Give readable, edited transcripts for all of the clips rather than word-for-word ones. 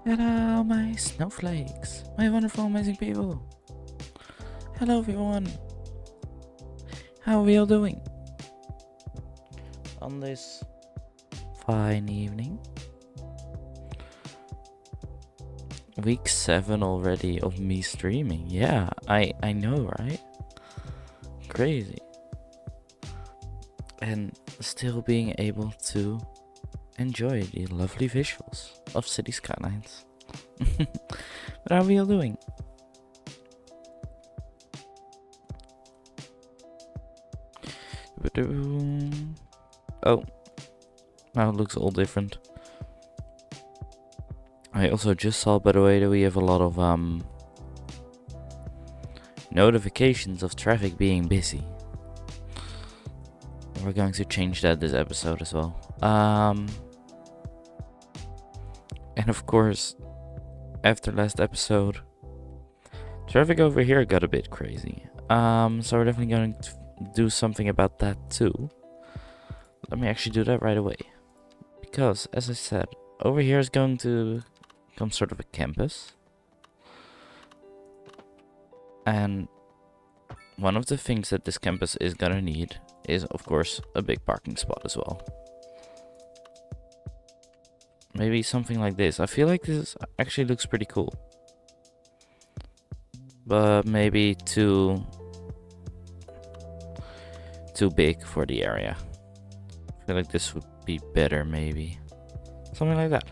Hello, my snowflakes, my wonderful, amazing people. Hello, everyone. How are we all doing on this fine evening? Week 7 already of me streaming. Yeah, I know, right? Crazy. And still being able to enjoy the lovely visuals of City Skylines. But how are we all doing? Oh, now it looks all different. I also just saw, by the way, that we have a lot of notifications of traffic being busy. We're going to change that this episode as well. And of course, after last episode, traffic over here got a bit crazy. So we're definitely going to do something about that too. Let me actually do that right away. Because, as I said, over here is going to come sort of a campus. And one of the things that this campus is gonna need is, of course, a big parking spot as well. Maybe something like this. I feel like this actually looks pretty cool. But maybe too big for the area. I feel like this would be better, maybe. Something like that.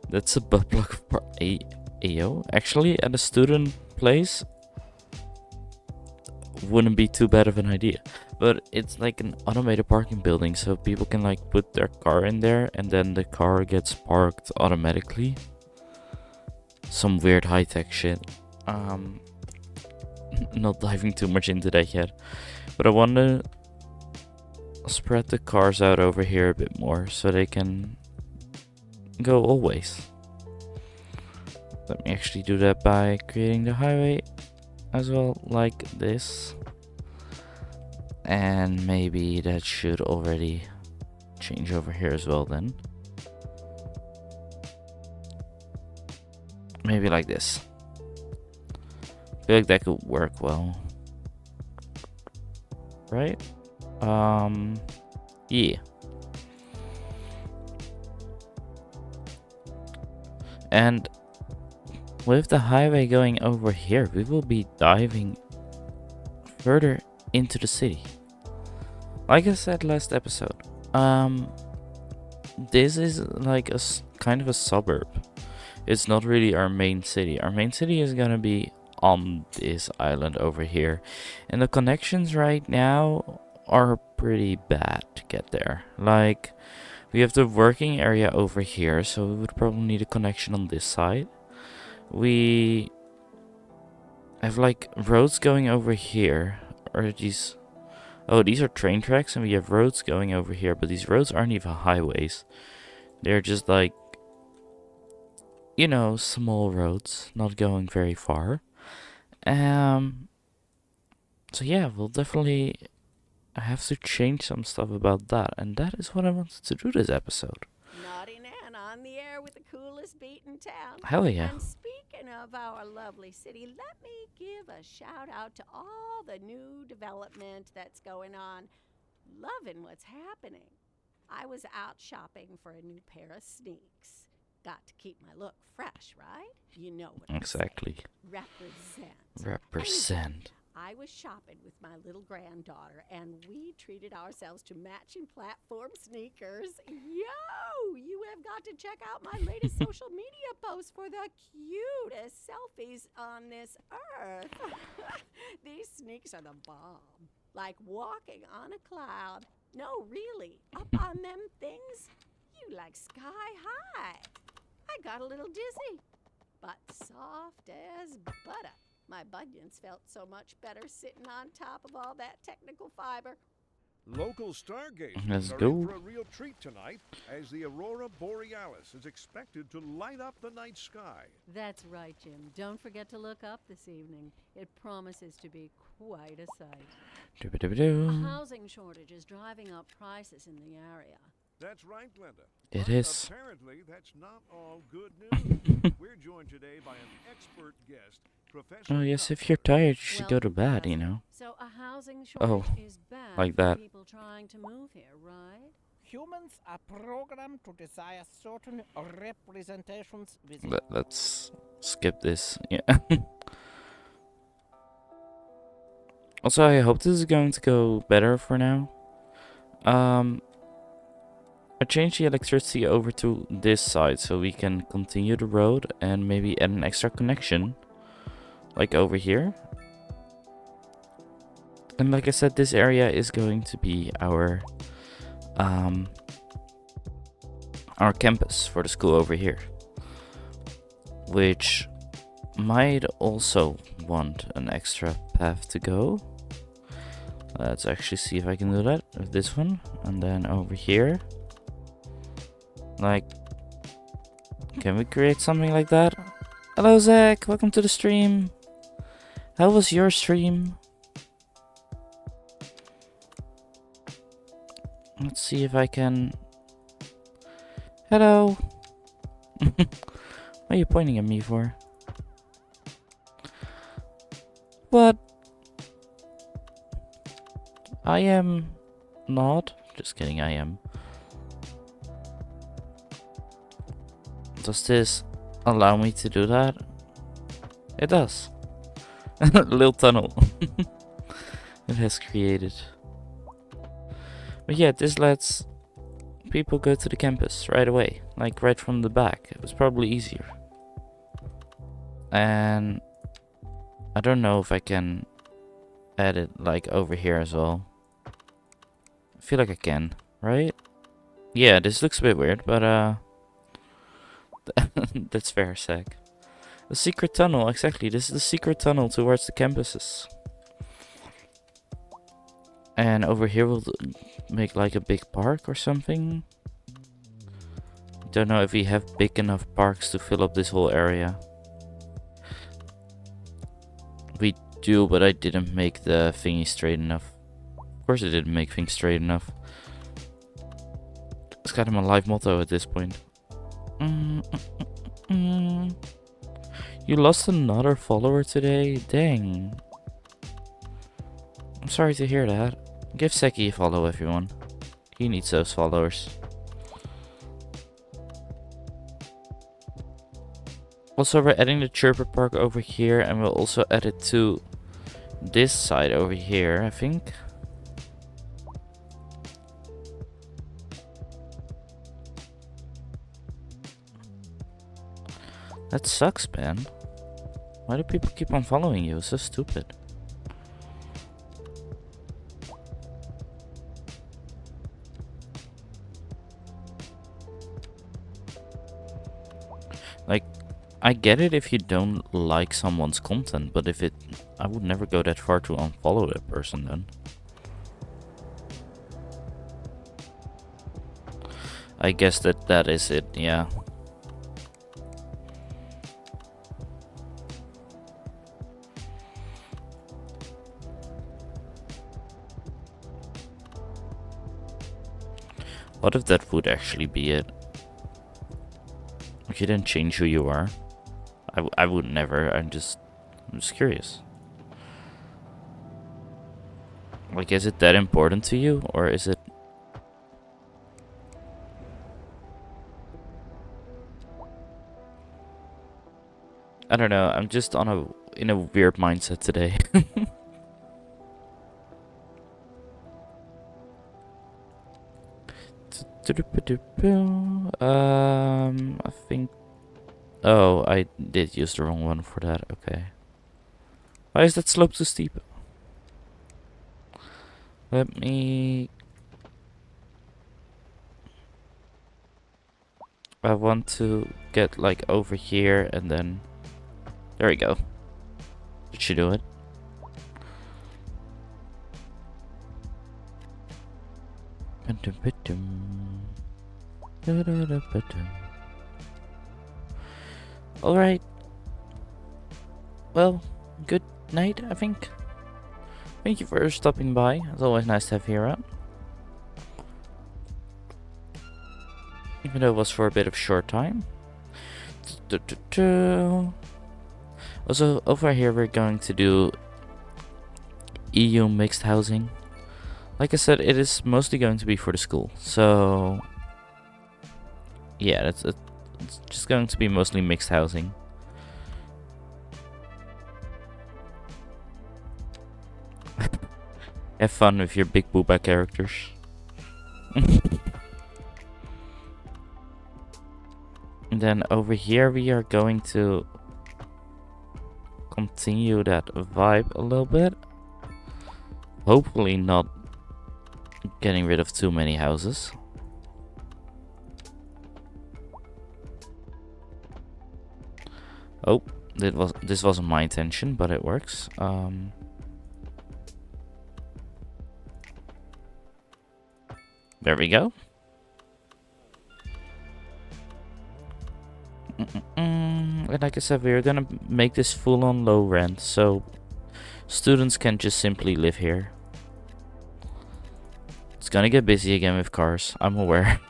That's a butt plug for AO. Actually, at a student place, wouldn't be too bad of an idea. But it's like an automated parking building, so people can like put their car in there and then the car gets parked automatically. Some weird high-tech shit. Not diving too much into that yet. But I want to spread the cars out over here a bit more so they can go always. Let me actually do that by creating the highway as well, like this. And maybe that should already change over here as well then. Maybe like this. I feel like that could work well. Right? Yeah. And with the highway going over here, we will be diving further into the city. Like I said last episode, this is like a kind of a suburb. It's not really our main city. Our main city is gonna be on this island over here, and the connections right now are pretty bad to get there. Like, we have the working area over here, so we would probably need a connection on this side. We have like roads going over here, or these. Oh, these are train tracks, and we have roads going over here, but these roads aren't even highways. They're just like, small roads, not going very far. So yeah, we'll definitely have to change some stuff about that, and that is what I wanted to do this episode. Naughty Nan on the air with the coolest beat in town. Hell yeah. And speaking of our lovely city, let me give a shout out to all the new development that's going on. Loving what's happening. I was out shopping for a new pair of sneaks. Got to keep my look fresh, right? You know what Exactly. I say. Represent. Represent. I was shopping with my little granddaughter, and we treated ourselves to matching platform sneakers. Yo, you have got to check out my latest social media post for the cutest selfies on this earth. These sneakers are the bomb. Like walking on a cloud. No, really, up on them things, you like sky high. I got a little dizzy, but soft as butter. My bunions felt so much better sitting on top of all that technical fiber. Local stargazers Let's are in go. for a real treat tonight as the aurora borealis is expected to light up the night sky. That's right, Jim. Don't forget to look up this evening. It promises to be quite a sight. A Doo-ba-doo-ba-doo. housing shortage is driving up prices in the area. That's right, Glenda. It But is. apparently, that's not all good news. We're joined today by an expert guest, Professor. Oh yes, if Knopfler. you're tired, you should go to Welcome, bed, you Professor. know. So a housing Oh, shortage is bad like for that. people trying to move here, right? Humans are programmed to desire certain representations within. Let's skip this. Yeah. Also, I hope this is going to go better for now. I changed the electricity over to this side so we can continue the road and maybe add an extra connection, like over here. And like I said, this area is going to be our campus for the school over here, which might also want an extra path to go. Let's actually see if I can do that with this one. And then over here, like, can we create something like that? Hello Zach, welcome to the stream. How was your stream? Let's see if I can... Hello. What are you pointing at me for? What? I am not. Just kidding, I am. Does this allow me to do that? It does. Little tunnel. It has created. But yeah, this lets people go to the campus right away. Like right from the back. It was probably easier. And I don't know if I can add it like over here as well. I feel like I can, right? Yeah, this looks a bit weird, but that's fair, Zach. The secret tunnel, exactly. This is the secret tunnel towards the campuses. And over here we'll make like a big park or something. Don't know if we have big enough parks to fill up this whole area. We do, but I didn't make the thingy straight enough. Of course I didn't make things straight enough. It's kind of my life motto at this point. You lost another follower today? Dang. I'm sorry to hear that. Give Seki a follow, everyone. He needs those followers. Also, we're adding the Chirper Park over here, and we'll also add it to this side over here, I think. That sucks, man. Why do people keep on following you? It's so stupid. Like, I get it if you don't like someone's content, but if it... I would never go that far to unfollow that person then. I guess that is it, yeah. What if that would actually be it? If you didn't change who you are? I would never, I'm just curious. Like, is it that important to you, or is it... I don't know, I'm just in a weird mindset today. I think... Oh, I did use the wrong one for that, okay. Why is that slope too steep? Let me... I want to get like over here and then... There we go. Did she do it? Alright. Well, good night, I think. Thank you for stopping by. It's always nice to have you around. Even though it was for a bit of short time. Also, over here we're going to do EU mixed housing. Like I said, it is mostly going to be for the school. So, yeah, it's just going to be mostly mixed housing. Have fun with your big booba characters. And then over here we are going to continue that vibe a little bit. Hopefully not getting rid of too many houses. Oh, this wasn't my intention, but it works. There we go. And like I said, we're gonna make this full-on low rent, so students can just simply live here. It's gonna get busy again with cars, I'm aware.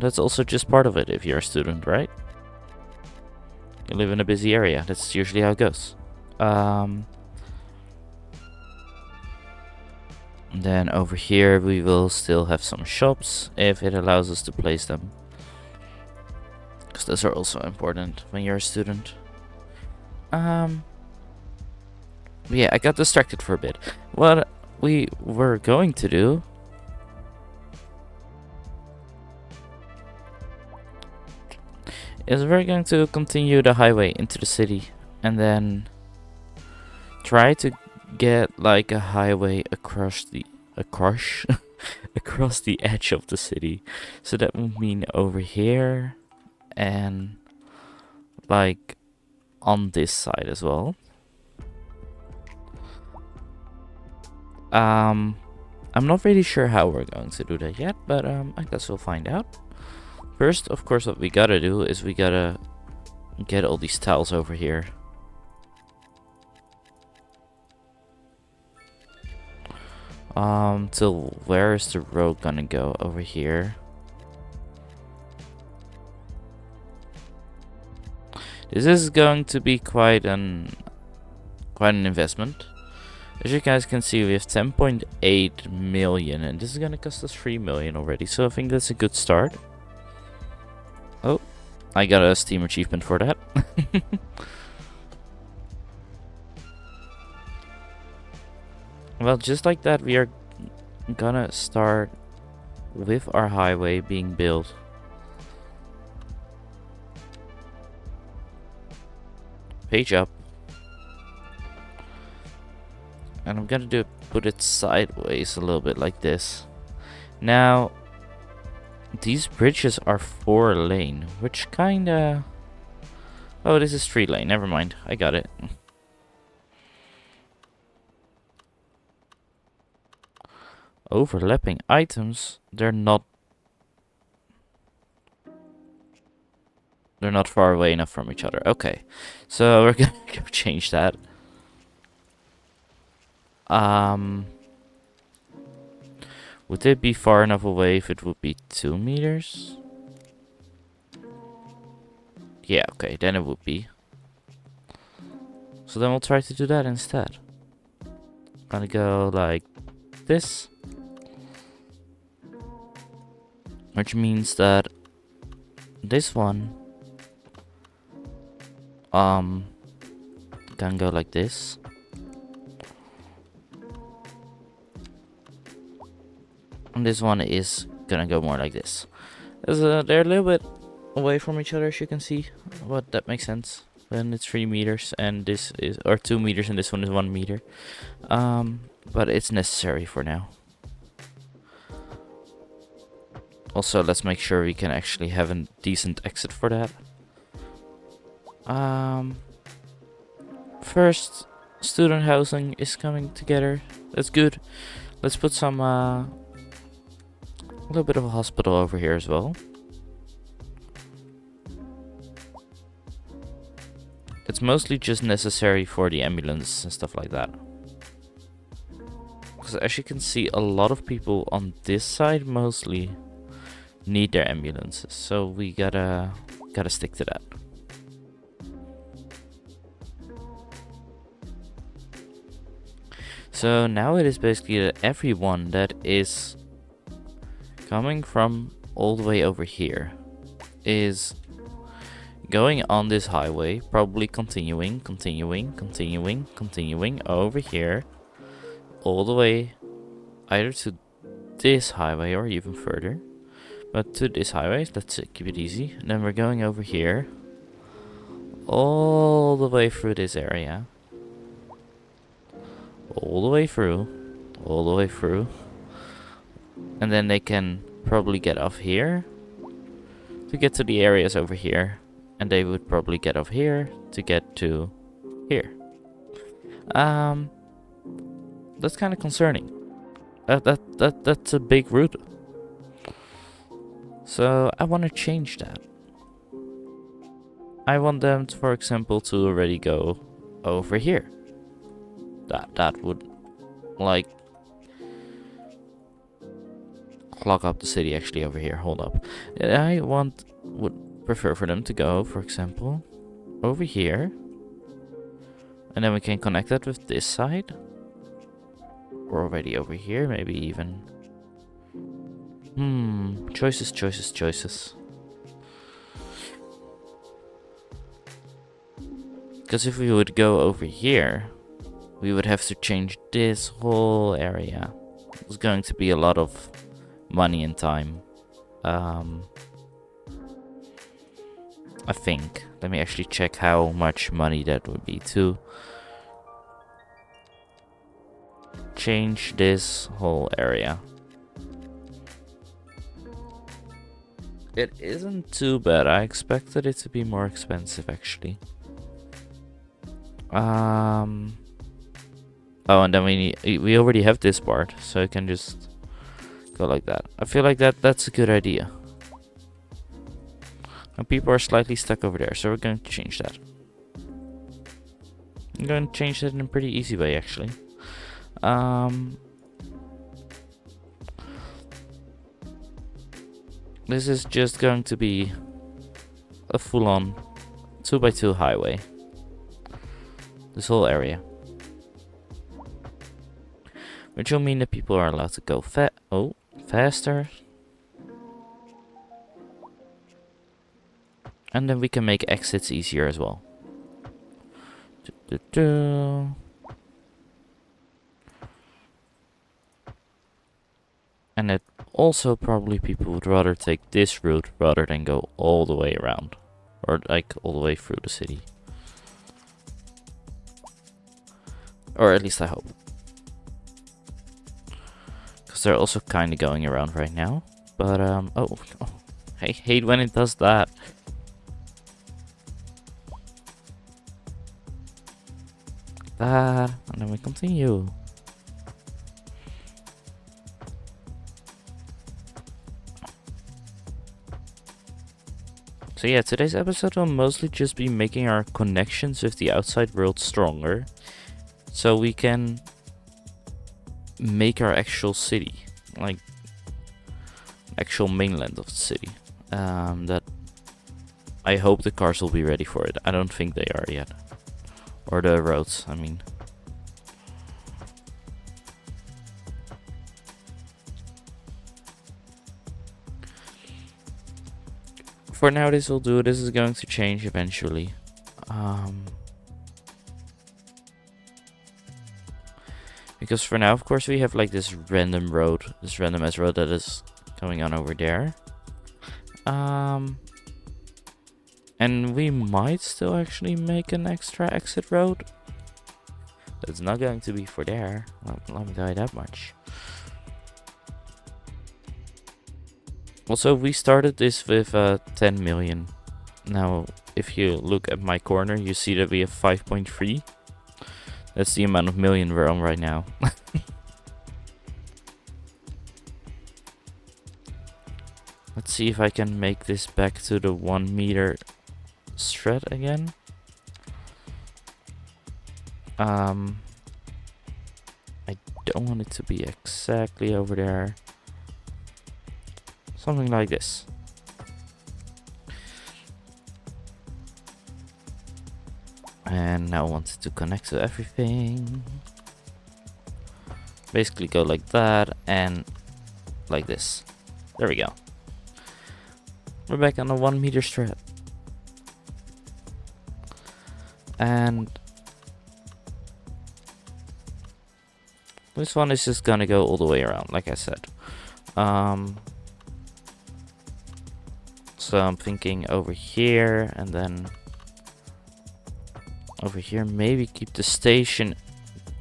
That's also just part of it if you're a student, right? You live in a busy area, that's usually how it goes. Then over here we will still have some shops if it allows us to place them, because those are also important when you're a student. Yeah, I got distracted for a bit. What we were going to do is we're going to continue the highway into the city and then try to get like a highway across the across the edge of the city. So that would mean over here and like on this side as well. I'm not really sure how we're going to do that yet, but I guess we'll find out. First, of course, what we gotta do is we gotta get all these tiles over here. Till where is the road gonna go? Over here. This is going to be quite an investment. As you guys can see, we have 10.8 million, and this is gonna cost us 3 million already. So I think that's a good start. Oh, I got a Steam achievement for that. Well, just like that, we are gonna start with our highway being built. Page up. And I'm gonna put it sideways a little bit like this. Now, these bridges are 4-lane, which kinda... Oh, this is 3-lane, never mind, I got it. Overlapping items, they're not far away enough from each other. Okay, so we're gonna go change that. Would it be far enough away if it would be 2 meters? Yeah, okay, then it would be. So then we'll try to do that instead. Gonna go like this. Which means that this one can go like this. And this one is gonna go more like this. They're a little bit away from each other, as you can see, but that makes sense. Then it's 3 meters and this is, or 2 meters and this one is 1 meter. But it's necessary for now. Also, let's make sure we can actually have a decent exit for that. First, student housing is coming together. That's good. Let's put some a little bit of a hospital over here as well. It's mostly just necessary for the ambulance and stuff like that. Because as you can see, a lot of people on this side mostly need their ambulances, so we gotta stick to that. So now it is basically that everyone that is coming from all the way over here is going on this highway, probably continuing over here, all the way either to this highway or even further. But to this highway, let's keep it easy. And then we're going over here, all the way through this area. All the way through. And then they can probably get off here to get to the areas over here. And they would probably get off here to get to here. That's kind of concerning. That's a big route. So I want to change that. I want them to, for example, to already go over here. That would like clog up the city actually over here. Hold up. Would prefer for them to go, for example, over here. And then we can connect that with this side. Or already over here, maybe even. Choices. Because if we would go over here, we would have to change this whole area. It's going to be a lot of money and time. I think. Let me actually check how much money that would be to change this whole area. It isn't too bad. I expected it to be more expensive actually. Oh, and then we already have this part, so I can just go like that. I feel like that's a good idea. And people are slightly stuck over there, so we're going to change that. I'm going to change that in a pretty easy way actually. This is just going to be a full-on 2x2 highway. This whole area. Which will mean that people are allowed to go faster. And then we can make exits easier as well. And it also probably people would rather take this route rather than go all the way around. Or like all the way through the city. Or at least I hope. Because they're also kind of going around right now. But, oh, I hate when it does that. And then we continue. So yeah, today's episode will mostly just be making our connections with the outside world stronger. So we can make our actual city, like actual mainland of the city. That I hope the cars will be ready for it. I don't think they are yet. Or the roads, I mean. For now, this will do. This is going to change eventually. Because for now, of course, we have like this random road, this random ass road that is going on over there. And we might still actually make an extra exit road. It's not going to be for there. Let me tell you that much. Also, we started this with 10 million. Now, if you look at my corner, you see that we have 5.3. That's the amount of million we're on right now. Let's see if I can make this back to the 1 meter thread again. I don't want it to be exactly over there. Something like this. And now I want it to connect to everything. Basically go like that and like this. There we go. We're back on a 1 meter thread. And this one is just gonna go all the way around, like I said. So I'm thinking over here and then over here, maybe keep the station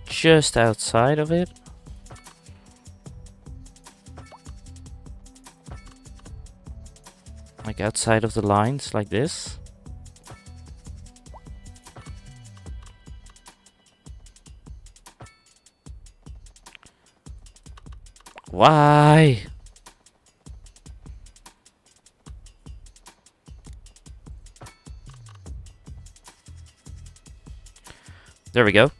just outside of it. Like outside of the lines, like this. Why? There we go.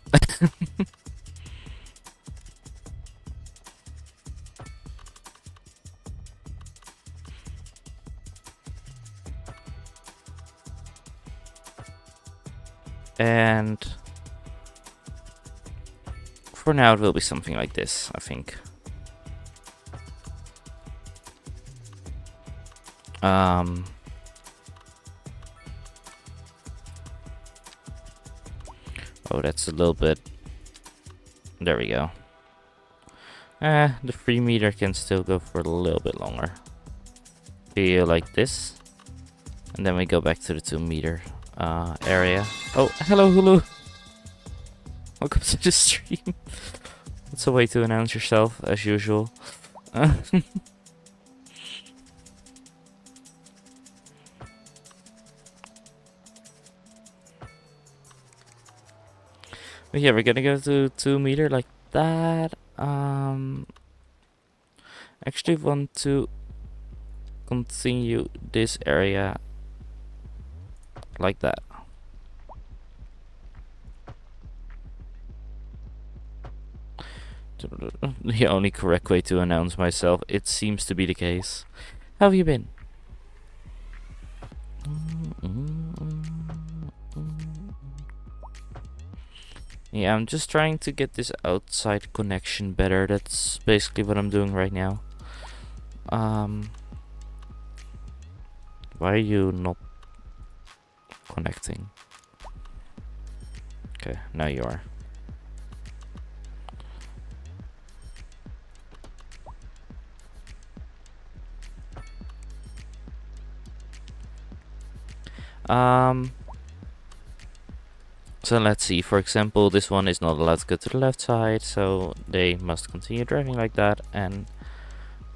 And for now it will be something like this, I think. Oh, that's a little bit. There we go. The 3 meter can still go for a little bit longer. Feel like this. And then we go back to the 2 meter area. Oh, hello Hulu. Welcome to the stream. That's a way to announce yourself, as usual. But yeah, we're gonna go to 2 meter like that. Actually want to continue this area like that. The only correct way to announce myself, it seems to be the case. How have you been? Yeah, I'm just trying to get this outside connection better. That's basically what I'm doing right now. Why are you not connecting? Okay, now you are. So let's see, for example, this one is not allowed to go to the left side, so they must continue driving like that, and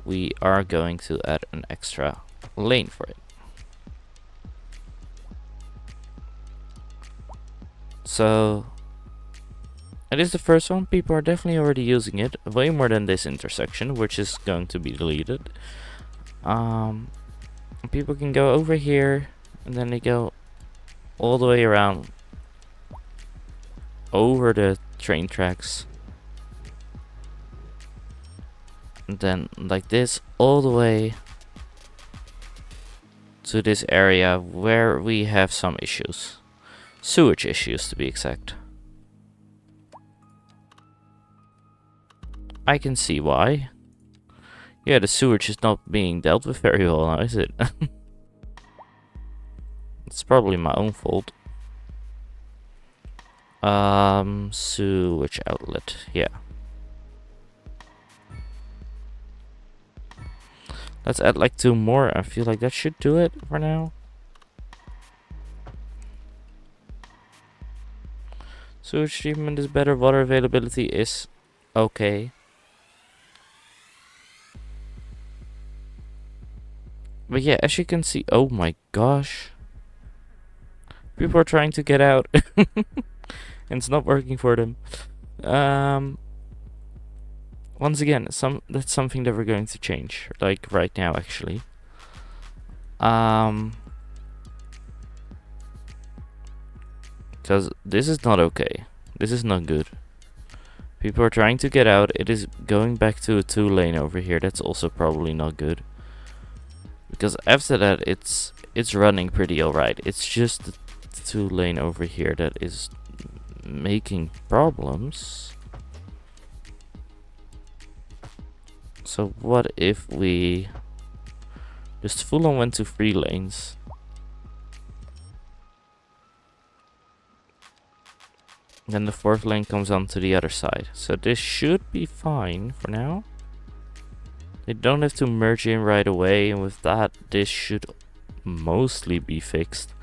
we are going to add an extra lane for it. So it is the first one. People are definitely already using it, way more than this intersection, which is going to be deleted. People can go over here, and then they go all the way around over the train tracks, and then like this all the way to this area where we have some issues, sewage issues to be exact. I can see why. Yeah, the sewage is not being dealt with very well now, is it? It's probably my own fault. Sewage outlet, yeah. Let's add like 2 more. I feel like that should do it for now. Sewage treatment is better. Water availability is okay. But yeah, as you can see, oh my gosh. People are trying to get out. and it's not working for them. Once again, that's something that we're going to change, like right now, actually. Because this is not okay. This is not good. People are trying to get out. It is going back to a 2-lane over here. That's also probably not good. Because after that, it's running pretty alright. It's just the 2-lane over here that is making problems. So what if we just full on went to 3 lanes? Then the 4th lane comes onto the other side. So this should be fine for now. They don't have to merge in right away, and with that, this should mostly be fixed.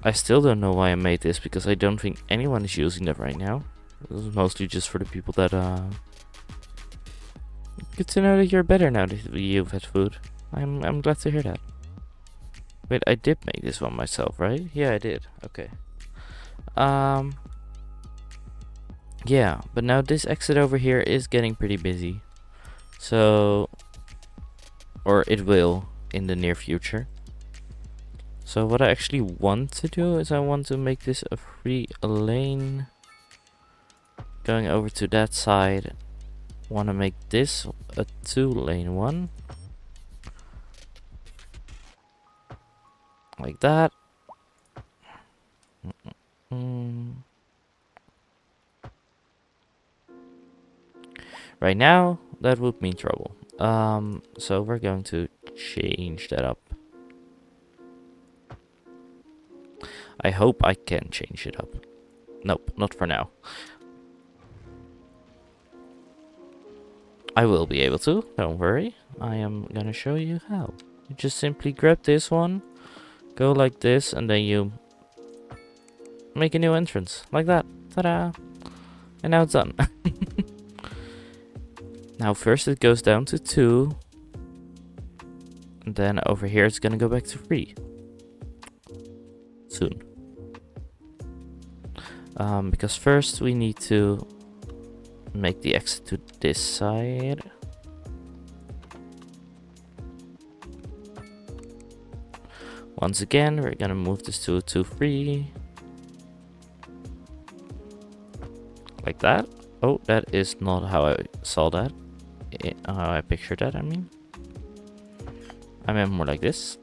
I still don't know why I made this, because I don't think anyone is using that right now. This is mostly just for the people that good to know that you're better now that you've had food. I'm glad to hear that. Wait, I did make this one myself, right? Yeah, I did. Okay. Yeah, but now this exit over here is getting pretty busy. So, or it will in the near future. So what I actually want to do is I want to make this a 3 lane going over to that side. Want to make this a 2-lane one, like that. Right now, that would mean trouble. So we're going to change that up. I hope I can change it up. Nope, not for now. I will be able to, don't worry. I am gonna show you how. You just simply grab this one, go like this, and then you make a new entrance. Like that. Ta-da! And now it's done. Now first it goes down to 2. And then over here it's gonna go back to 3. Soon. Because first we need to make the exit to this side. Once again, we're gonna move this to a 2-3. Like that. Oh, that is not how I saw that. How I pictured that, I mean. I meant more like this.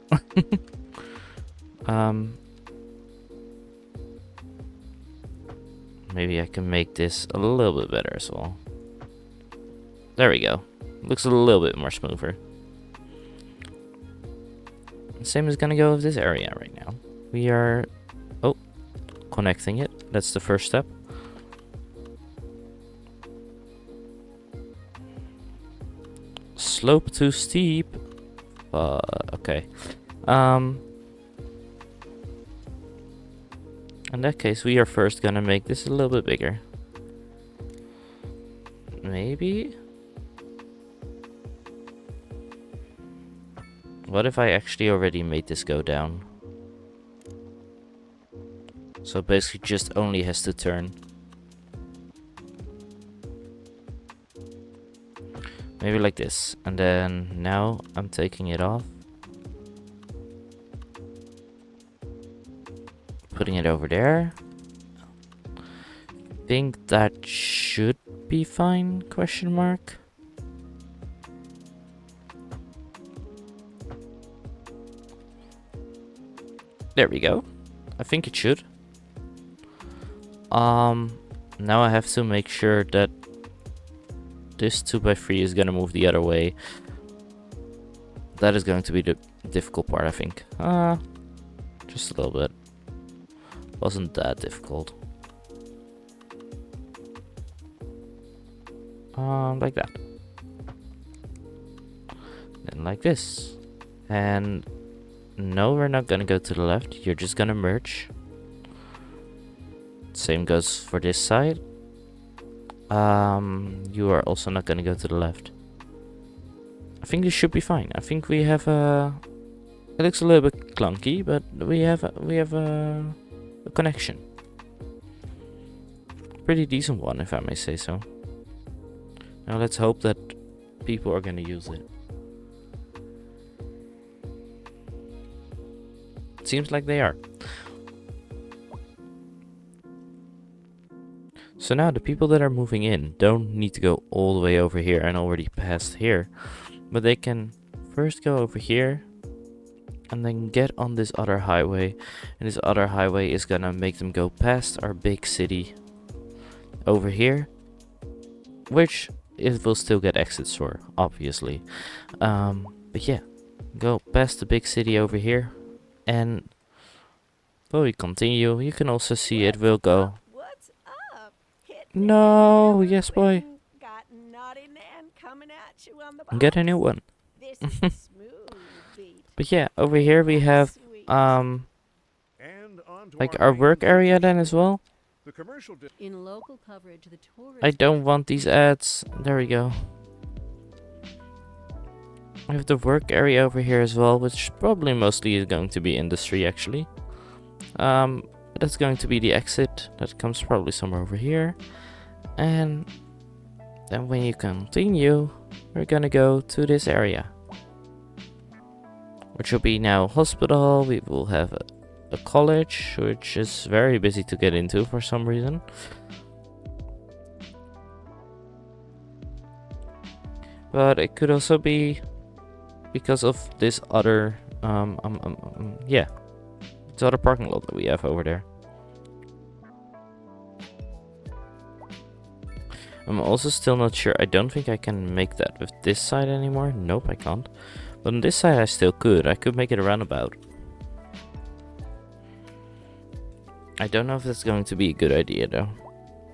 Maybe I can make this a little bit better as well. There we go. Looks a little bit more smoother. Same is gonna go with this area right now. We are connecting it. That's the first step. Slope too steep. Okay. In that case, we are first gonna make this a little bit bigger. Maybe? What if I actually already made this go down? So basically just only has to turn. Maybe like this. And then now I'm taking it off. Putting it over there. Think that should be fine, question mark. There we go. I think it should. Now I have to make sure that this 2x3 is gonna move the other way. That is going to be the difficult part, I think. Just a little bit. Wasn't that difficult. Like that. Then like this. And no, we're not gonna go to the left. You're just gonna merge. Same goes for this side. You are also not gonna go to the left. I think this should be fine. I think we have a... It looks a little bit clunky, but we have a connection. pretty decent one, if I may say so. Now let's hope that people are gonna use it. Seems like they are. So now the people that are moving in don't need to go all the way over here and already past here, but they can first go over here and then get on this other highway, and this other highway is gonna make them go past our big city over here, which it will still get exits for, obviously. But yeah, go past the big city over here, and when we continue, you can also see it will go. What's up? No, yes, boy. Got naughty Nan coming at you on the Get a box. new one. This is a smooth beat. But yeah, over here we have Sweet. And on to like our main work area feature then as story. well. The commercial In local coverage, the tourist. I don't want these ads. There we go. We have the work area over here as well, which probably mostly is going to be industry actually. That's going to be the exit. That comes probably somewhere over here. And then when you continue, we're gonna go to this area, which will be now hospital. We will have a college, which is very busy to get into for some reason. But it could also be because of this other, yeah, this other parking lot that we have over there. I'm also still not sure. I don't think I can make that with this side anymore. Nope, I can't. But on this side I still could. I could make it a roundabout. I don't know if that's going to be a good idea though.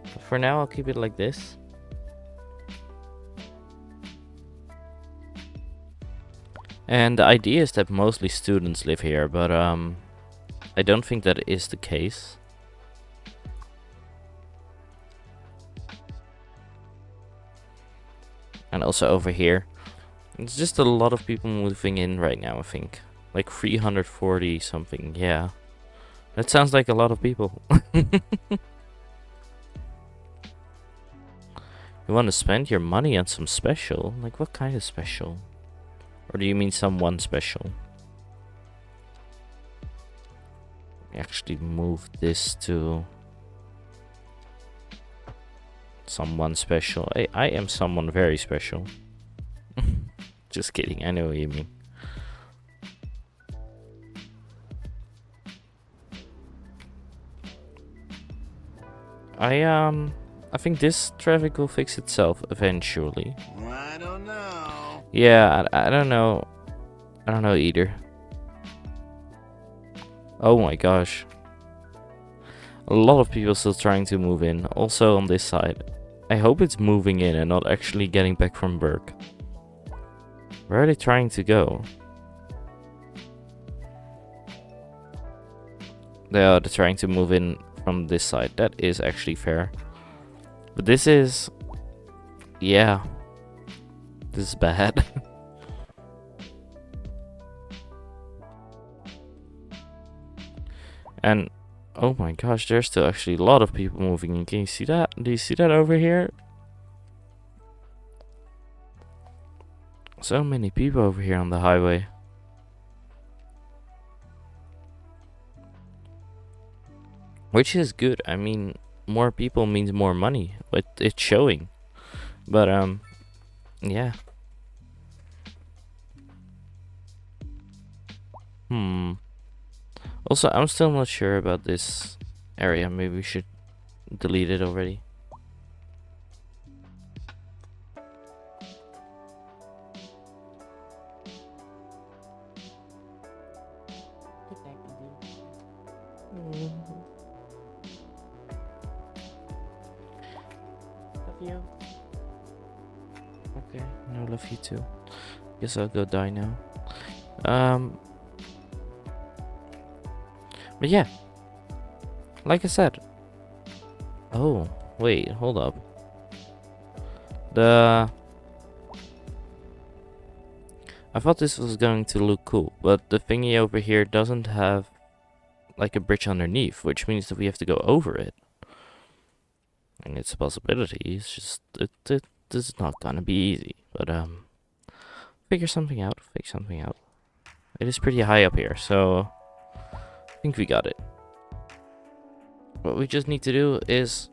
But for now I'll keep it like this. And the idea is that mostly students live here, but I don't think that is the case. And also over here, it's just a lot of people moving in right now, I think. Like 340 something, yeah. That sounds like a lot of people. You want to spend your money on some special? Like what kind of special? Or do you mean someone special? Actually move this to someone special. I am someone very special. Just kidding, I know what you mean. I think this traffic will fix itself eventually. I don't know. Yeah, I don't know. I don't know either. Oh my gosh. A lot of people still trying to move in. Also on this side. I hope it's moving in and not actually getting back from work. Where are they trying to go? They're trying to move in from this side. That is actually fair. But this is... yeah. This is bad. And... oh my gosh, there's still actually a lot of people moving in. Can you see that? Do you see that over here? So many people over here on the highway. Which is good. I mean, more people means more money. It's showing. But, yeah. Also, I'm still not sure about this area. Maybe we should delete it already. Love you. Okay, no, love you too. Guess I'll go die now. But yeah, like I said. Oh, wait, hold up. I thought this was going to look cool, but the thingy over here doesn't have like a bridge underneath, which means that we have to go over it. mean, it's a possibility. It's just it is not gonna be easy. But figure something out. Figure something out. It is pretty high up here, so I think we got it. What we just need to do is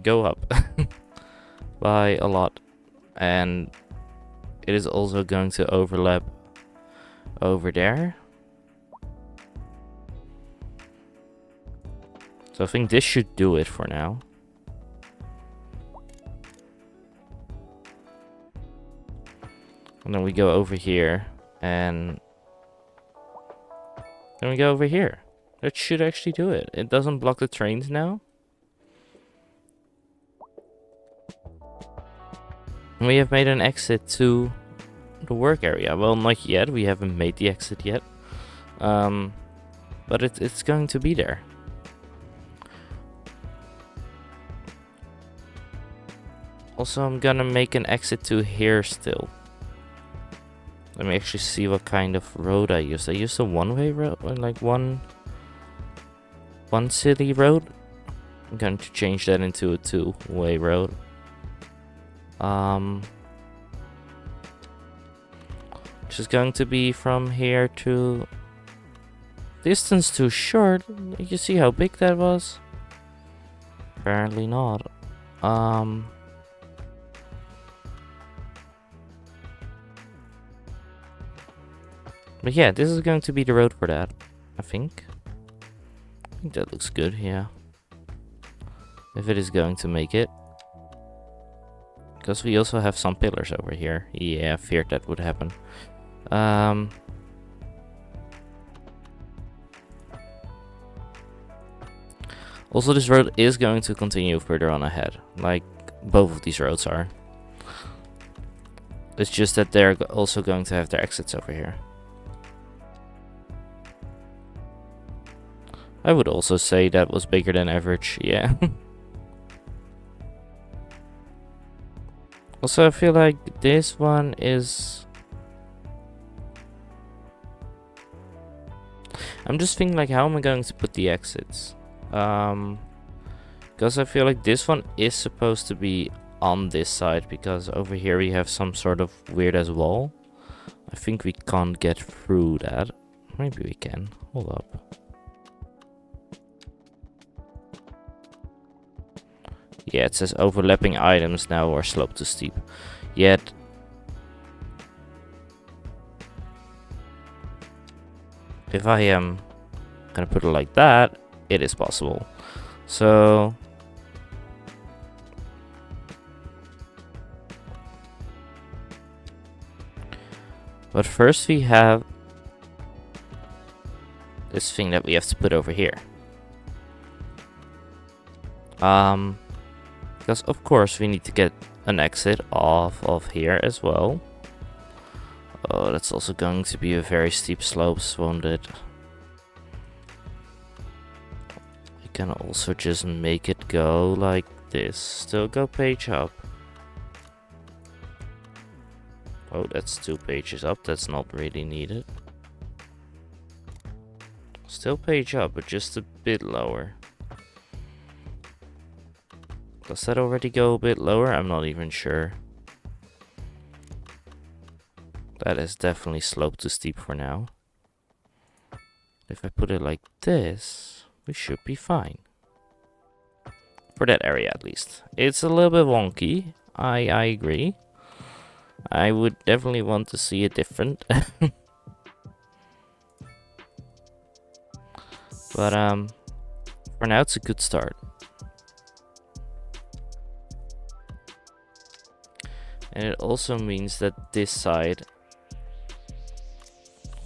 go up by a lot, and it is also going to overlap over there. So I think this should do it for now. And then we go over here, and then we go over here. That should actually do it. It doesn't block the trains now. And we have made an exit to the work area. Well, not yet. We haven't made the exit yet. But it's going to be there. Also, I'm gonna make an exit to here still. Let me actually see what kind of road I used. I used a one-way road, like one city road. I'm going to change that into a two-way road. Just going to be from here to distance too short. You see how big that was? Apparently not. But yeah, this is going to be the road for that, I think. I think that looks good, yeah. If it is going to make it. Because we also have some pillars over here. Yeah, I feared that would happen. Also, this road is going to continue further on ahead. Like, both of these roads are. It's just that they're also going to have their exits over here. I would also say that was bigger than average, yeah. Also, I feel like this one is... I'm just thinking like, how am I going to put the exits? Because I feel like this one is supposed to be on this side, because over here we have some sort of weird as wall. I think we can't get through that. Maybe we can. Hold up. Yeah, it says overlapping items now are sloped to steep. Yet, if I am gonna put it like that, it is possible. So, but first we have this thing that we have to put over here. Because of course we need to get an exit off of here as well. Oh, that's also going to be a very steep slope, won't it? We can also just make it go like this. Still go page up. Oh, that's 2 pages up. That's not really needed. Still page up, but just a bit lower. Does that already go a bit lower? I'm not even sure. That is definitely sloped to steep for now. If I put it like this, we should be fine. For that area at least. It's a little bit wonky. I agree. I would definitely want to see it different. But for now it's a good start. And it also means that this side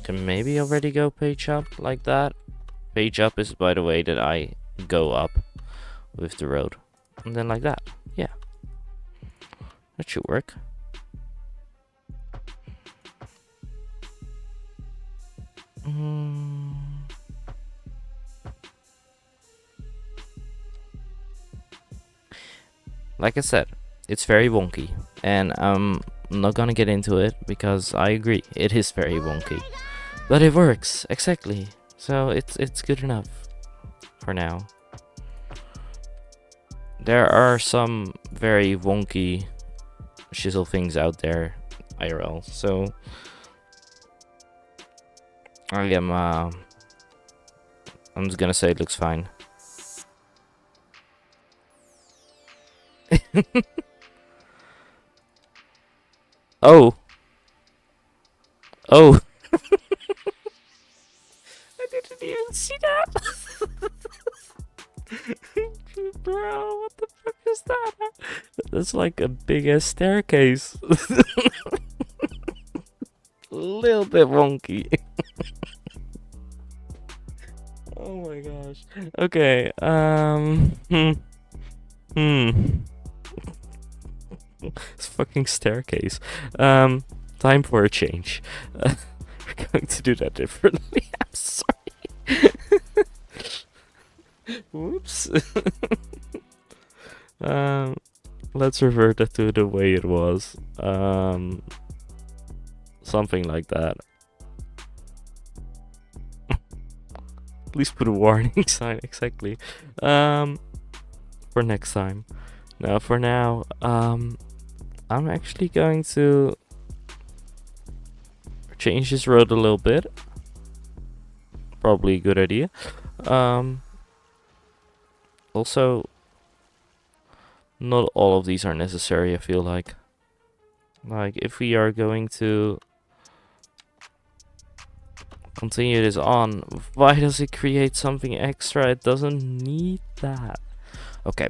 can maybe already go page up like that. Page up is, by the way, that I go up with the road. And then like that. Yeah. That should work. Like I said, it's very wonky, and I'm not gonna get into it because I agree, it is very wonky, but it works exactly. So it's good enough for now. there are some very wonky shizzle things out there, IRL. So I'm just gonna say it looks fine. Oh. Oh. I didn't even see that. Bro, what the fuck is that? That's like a big ass staircase. A little bit wonky. Oh my gosh. Okay, It's fucking staircase. Time for a change. We're going to do that differently. I'm sorry. Whoops. Let's revert it to the way it was. Something like that. At least put a warning sign, exactly. For next time. Now, for now, I'm actually going to change this road a little bit. Probably a good idea. Also, not all of these are necessary, I feel like. Like, if we are going to continue this on, why does it create something extra? It doesn't need that. Okay.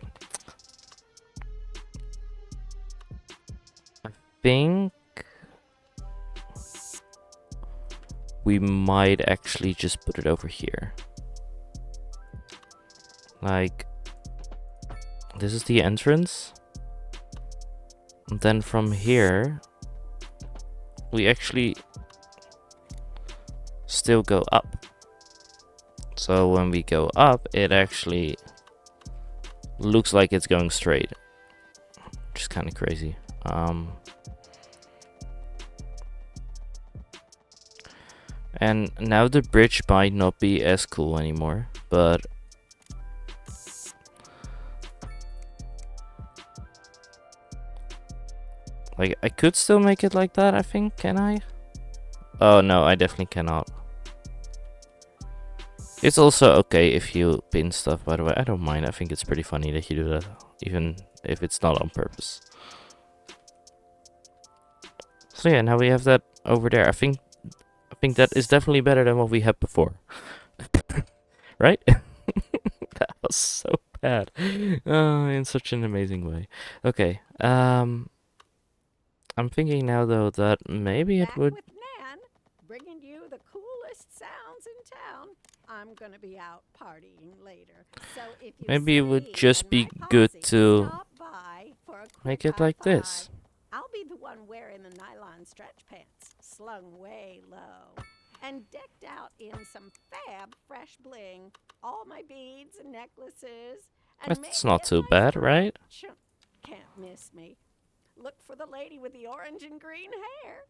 I think we might actually just put it over here. Like, this is the entrance. And then from here, we actually still go up. So when we go up, it actually looks like it's going straight. Which is kind of crazy. And now the bridge might not be as cool anymore, but like, I could still make it like that, I think. Can I? Oh no, I definitely cannot. It's also okay if you pin stuff, by the way. I don't mind. I think it's pretty funny that you do that, even if it's not on purpose. So yeah, now we have that over there. I think that is definitely better than what we had before. Right? That was so bad. In such an amazing way. Okay. I'm thinking now though that maybe it Back would. with Nan, bringing you the coolest sounds in town. I'm gonna be out partying later, so if you Maybe it would see just in be my good posse, to stop by for a make quick it like high this. five. I'll be the one wearing the nylon stretch pants, slung way low, and decked out in some fab fresh bling. All my beads and necklaces, and That's maybe not a too nice bad, right? brooch. Can't miss me. Look for the lady with the orange and green hair.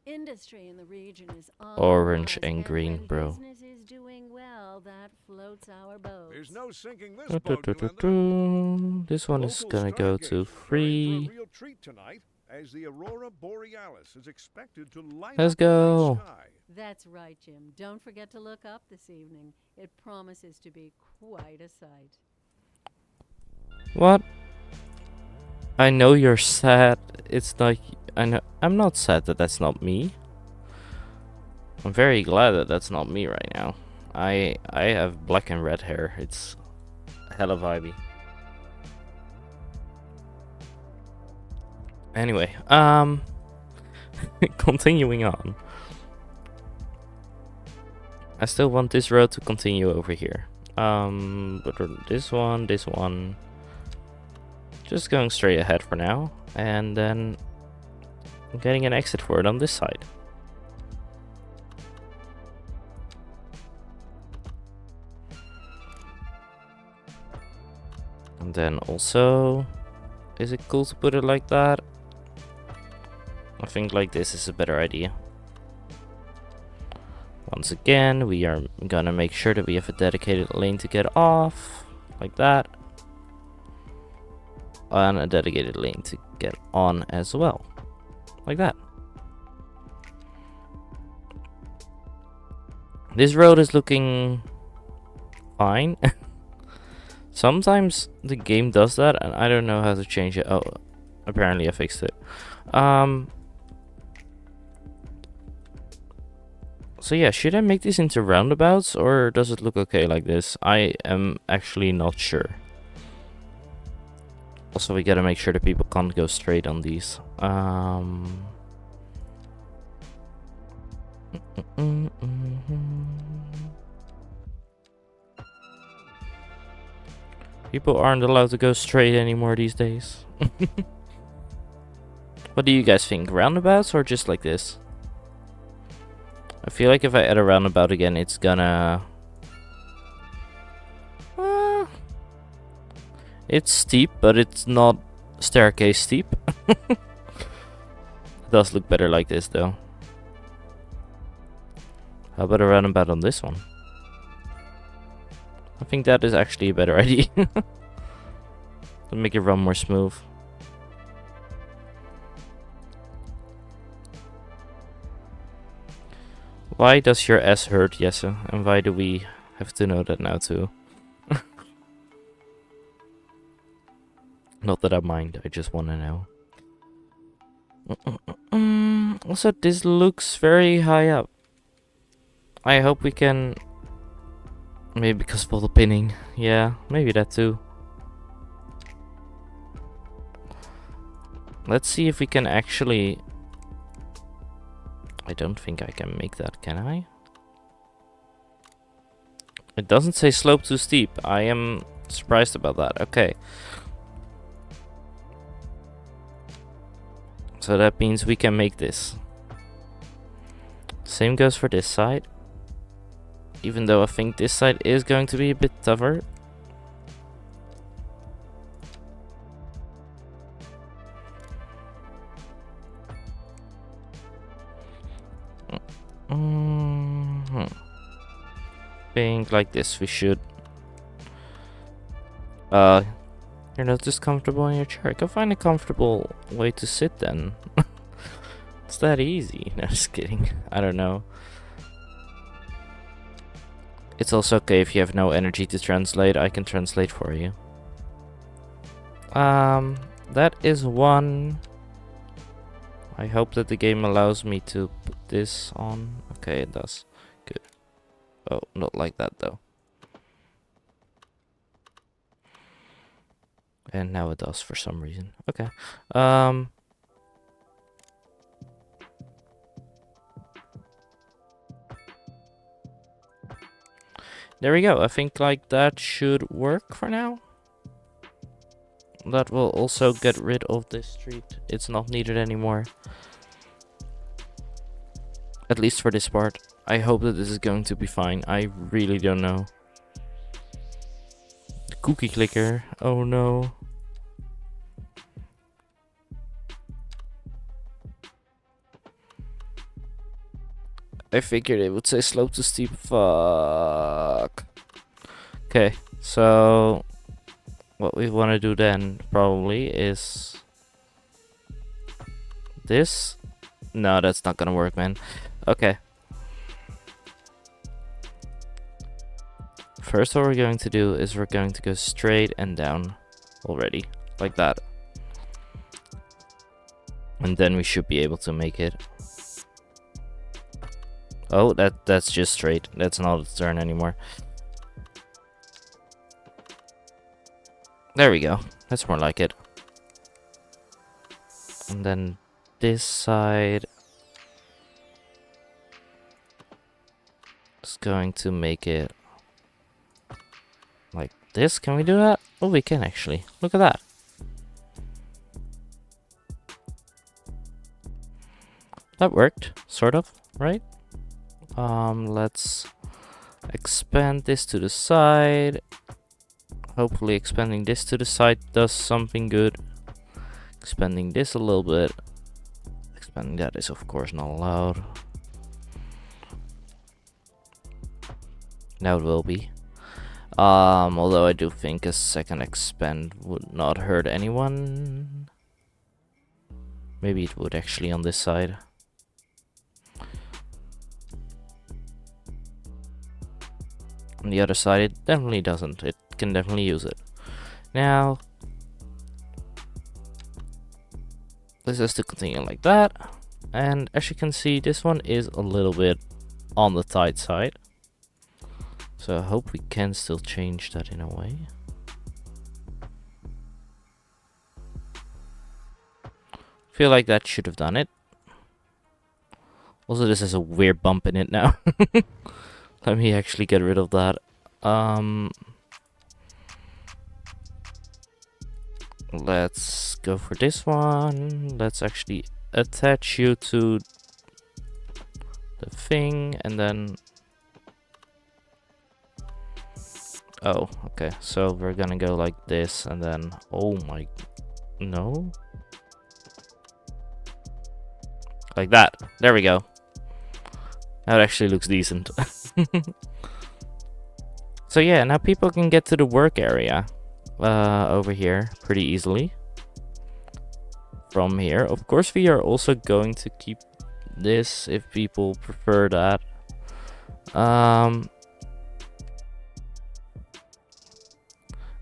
Industry in the region is on Orange the rise, and green, when bro. business is doing well, that floats our boats. There's no sinking this Do, do, boat, do, do, Glenda. do. This one is Local gonna go to stargazers are in for a free. real treat tonight, as the aurora borealis is expected to light Let's up the night go. sky. That's right, Jim. Don't forget to look up this evening. It promises to be quite a sight. What? I know you're sad. It's like, I know. I'm not sad that that's not me. I'm very glad that that's not me right now. I have black and red hair. It's hella vibey. Anyway, continuing on. I still want this road to continue over here. But this one. Just going straight ahead for now, and then I'm getting an exit for it on this side. And then also, is it cool to put it like that? I think like this is a better idea. Once again, we are gonna make sure that we have a dedicated lane to get off, like that. and a dedicated lane to get on as well. Like that. This road is looking fine. Sometimes the game does that and I don't know how to change it. Oh, apparently I fixed it. So yeah, should I make this into roundabouts or does it look okay like this? I am actually not sure. Also, we gotta make sure that people can't go straight on these. People aren't allowed to go straight anymore these days. What do you guys think? Roundabouts or just like this? I feel like if I add a roundabout again, it's gonna... it's steep, but it's not staircase steep. It does look better like this though. How about a roundabout on this one? I think that is actually a better idea. To make it run more smooth. Why does your ass hurt, Jesse? And why do we have to know that now too? Not that I mind, I just want to know. Also, this looks very high up. I hope we can... Maybe because of all the pinning. Yeah, maybe that too. Let's see if we can actually... I don't think I can make that, can I? It doesn't say slope too steep. I am surprised about that. Okay. So that means we can make this. Same goes for this side. Even though I think this side is going to be a bit tougher. Think like this we should. You're not just comfortable in your chair. Go find a comfortable way to sit then. It's that easy. No, just kidding. I don't know. It's also okay if you have no energy to translate. I can translate for you. That is one. I hope that the game allows me to put this on. Okay, it does. Good. Oh, not like that though. And now it does for some reason. Okay. There we go. I think like that should work for now. That will also get rid of this street. It's not needed anymore. At least for this part. I hope that this is going to be fine. I really don't know. The cookie clicker. Oh no. I figured it would say slope to steep. Fuck. Okay, so what we want to do then probably is this. No, that's not gonna work, man. Okay. First, what we're going to do is we're going to go straight and down already, like that. And then we should be able to make it. Oh, that's just straight. That's not a turn anymore. There we go. That's more like it. And then this side is going to make it like this. Can we do that? Oh, we can actually. Look at that. That worked, sort of, right? Let's expand this to the side. Hopefully expanding this to the side does something good. Expanding this a little bit. Expanding that is of course not allowed. Now it will be. Although I do think a second expand would not hurt anyone. Maybe it would actually on this side. On the other side, it definitely doesn't. It can definitely use it. Now, this has to continue like that. And as you can see, this one is a little bit on the tight side. So I hope we can still change that in a way. Feel like that should have done it. Also, this has a weird bump in it now. Let me actually get rid of that. Let's go for this one. Let's actually attach you to the thing and then... Oh, okay. So we're gonna go like this and then... Oh my... No? Like that. There we go. That actually looks decent. So yeah, now people can get to the work area over here pretty easily. From here. Of course, we are also going to keep this if people prefer that. And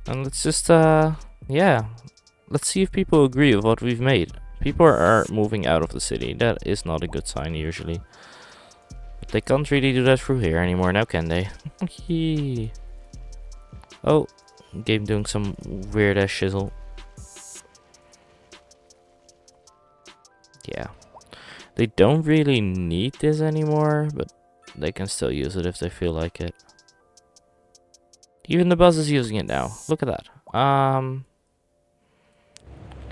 let's just, yeah. Let's see if people agree with what we've made. People are moving out of the city. That is not a good sign usually. But they can't really do that through here anymore now, can they? Oh, game doing some weird ass shizzle. Yeah. They don't really need this anymore, but they can still use it if they feel like it. Even the bus is using it now. Look at that.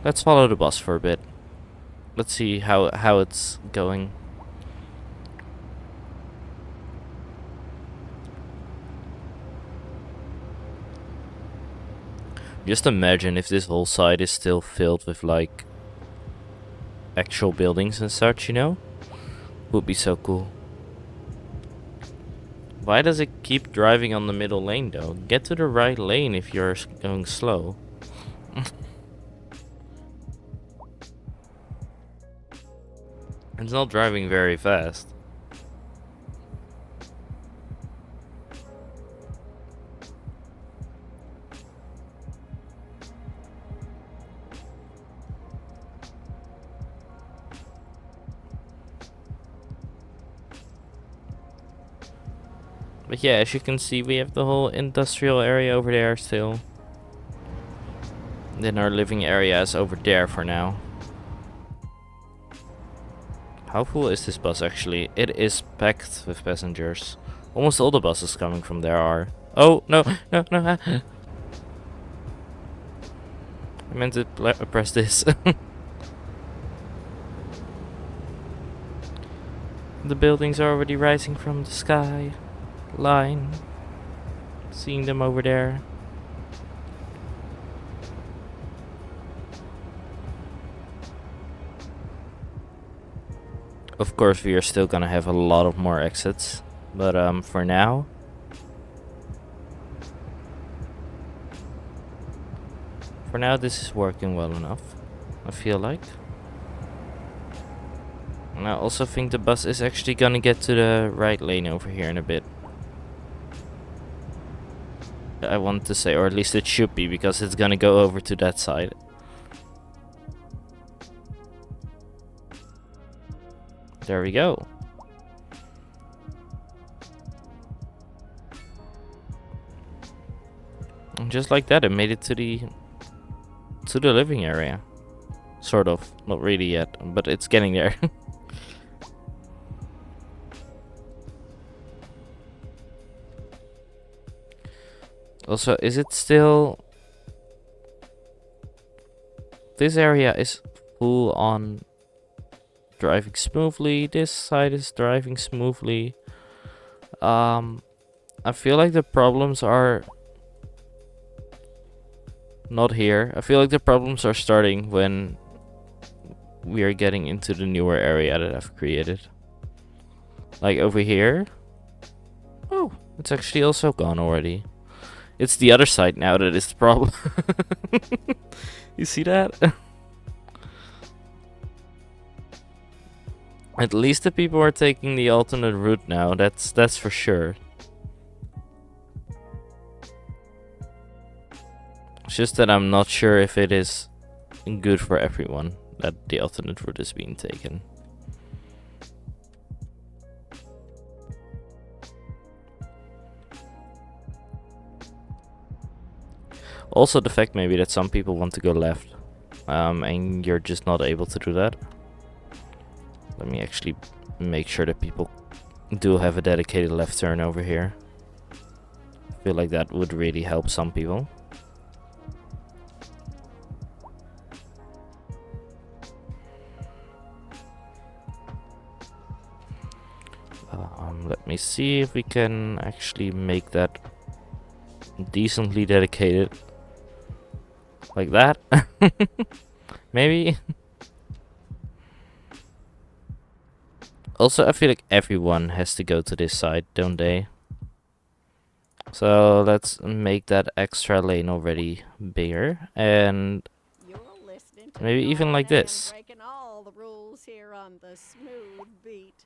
Let's follow the bus for a bit. Let's see how it's going. Just imagine if this whole side is still filled with like actual buildings and such, you know? Would be so cool. Why does it keep driving on the middle lane though? Get to the right lane if you're going slow. It's not driving very fast. But yeah, as you can see, we have the whole industrial area over there still. Then our living area is over there for now. How full is this bus actually? It is packed with passengers. Almost all the buses coming from there are. Oh, no, no, no. I meant to press this. The buildings are already rising from the sky line. Seeing them over there. Of course, we are still gonna have a lot of more exits, but for now, this is working well enough, I feel like. And I also think the bus is actually gonna get to the right lane over here in a bit. I want to say, or at least it should be, because it's gonna go over to that side. There we go. And just like that, it made it to the living area. Sort of. Not really yet, but it's getting there. Also, is it still... This area is full on driving smoothly. This side is driving smoothly. I feel like the problems are not here. I feel like the problems are starting when we are getting into the newer area that I've created. Like over here. Oh, it's actually also gone already. It's the other side now that is the problem. You see that? At least the people are taking the alternate route now. That's for sure. It's just that I'm not sure if it is good for everyone that the alternate route is being taken. Also the fact maybe that some people want to go left, and you're just not able to do that. Let me actually make sure that people do have a dedicated left turn over here. I feel like that would really help some people. Let me see if we can actually make that decently dedicated. Like that? Maybe? Also, I feel like everyone has to go to this side, don't they? So let's make that extra lane already bigger, and You're listening to maybe even like man this. breaking all the rules here on the smooth beat.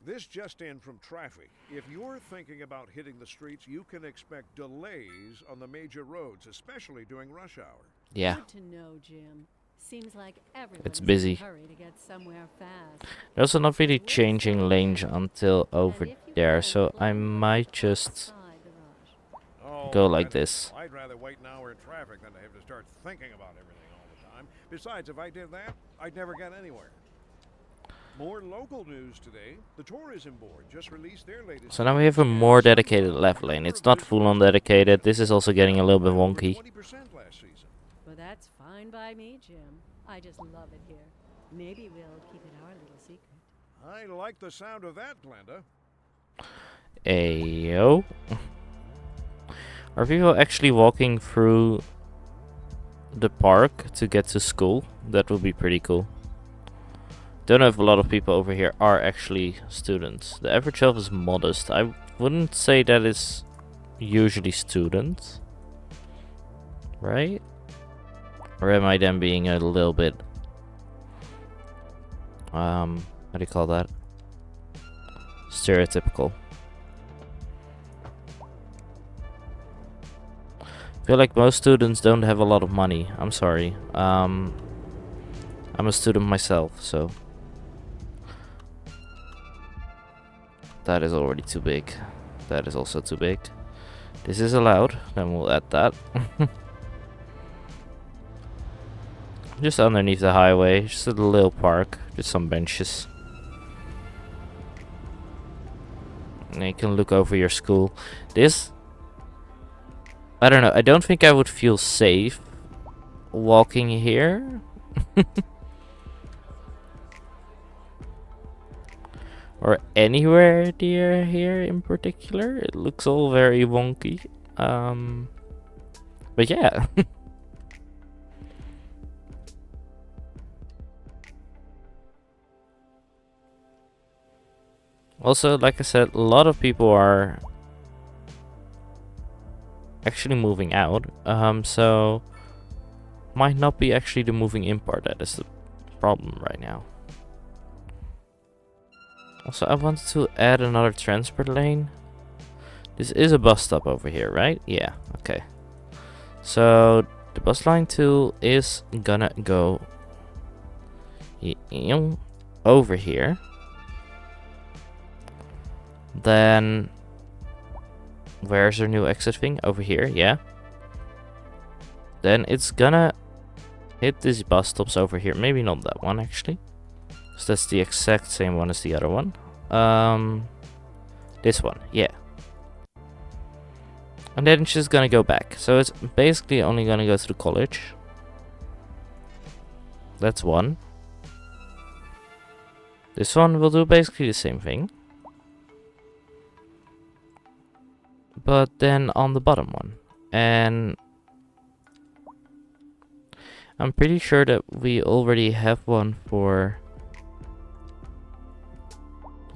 This just in from traffic. If you're thinking about hitting the streets, you can expect delays on the major roads, especially during rush hour. Yeah, Good to know, Jim. Seems like everyone's it's busy. in a hurry to get somewhere fast. They're also not really changing lanes until over And if you there, can, so I plan might right just outside the rush. Oh, go like Brenda, this. I'd rather wait an hour in traffic than to have to start thinking about everything all the time. Besides, if I did that, I'd never get anywhere. More local news today. The tourism board just released their latest. So now we have a more dedicated left lane. It's not full on dedicated. This is also getting a little bit wonky. 20% last season. Well, that's fine by me, Jim. I just love it here. Maybe we'll keep it our little secret. I like the sound of that, Glenda. Ayo. Are people actually walking through the park to get to school? That would be pretty cool. Don't know if a lot of people over here are actually students. The average health is modest. I wouldn't say that is usually students, right? Or am I then being a little bit how do you call that? Stereotypical. I feel like most students don't have a lot of money. I'm sorry. I'm a student myself, so that is already too big. That is also too big. This is allowed, then we'll add that. Just underneath the highway, just a little park, just some benches. And you can look over your school. This, I don't know, I don't think I would feel safe walking here. Or anywhere near here in particular. It looks all very wonky. But yeah. Also, like I said, a lot of people are actually moving out. So might not be actually the moving in part that is the problem right now. Also, I wanted to add another transport lane. This is a bus stop over here, right? Yeah, okay. So the bus line 2 is gonna go over here. Then where's our new exit thing? Over here, yeah. Then it's gonna hit these bus stops over here. Maybe not that one actually. So that's the exact same one as the other one. This one, yeah. And then it's just gonna go back. So it's basically only gonna go to the college. That's one. This one will do basically the same thing. But then on the bottom one. And I'm pretty sure that we already have one for...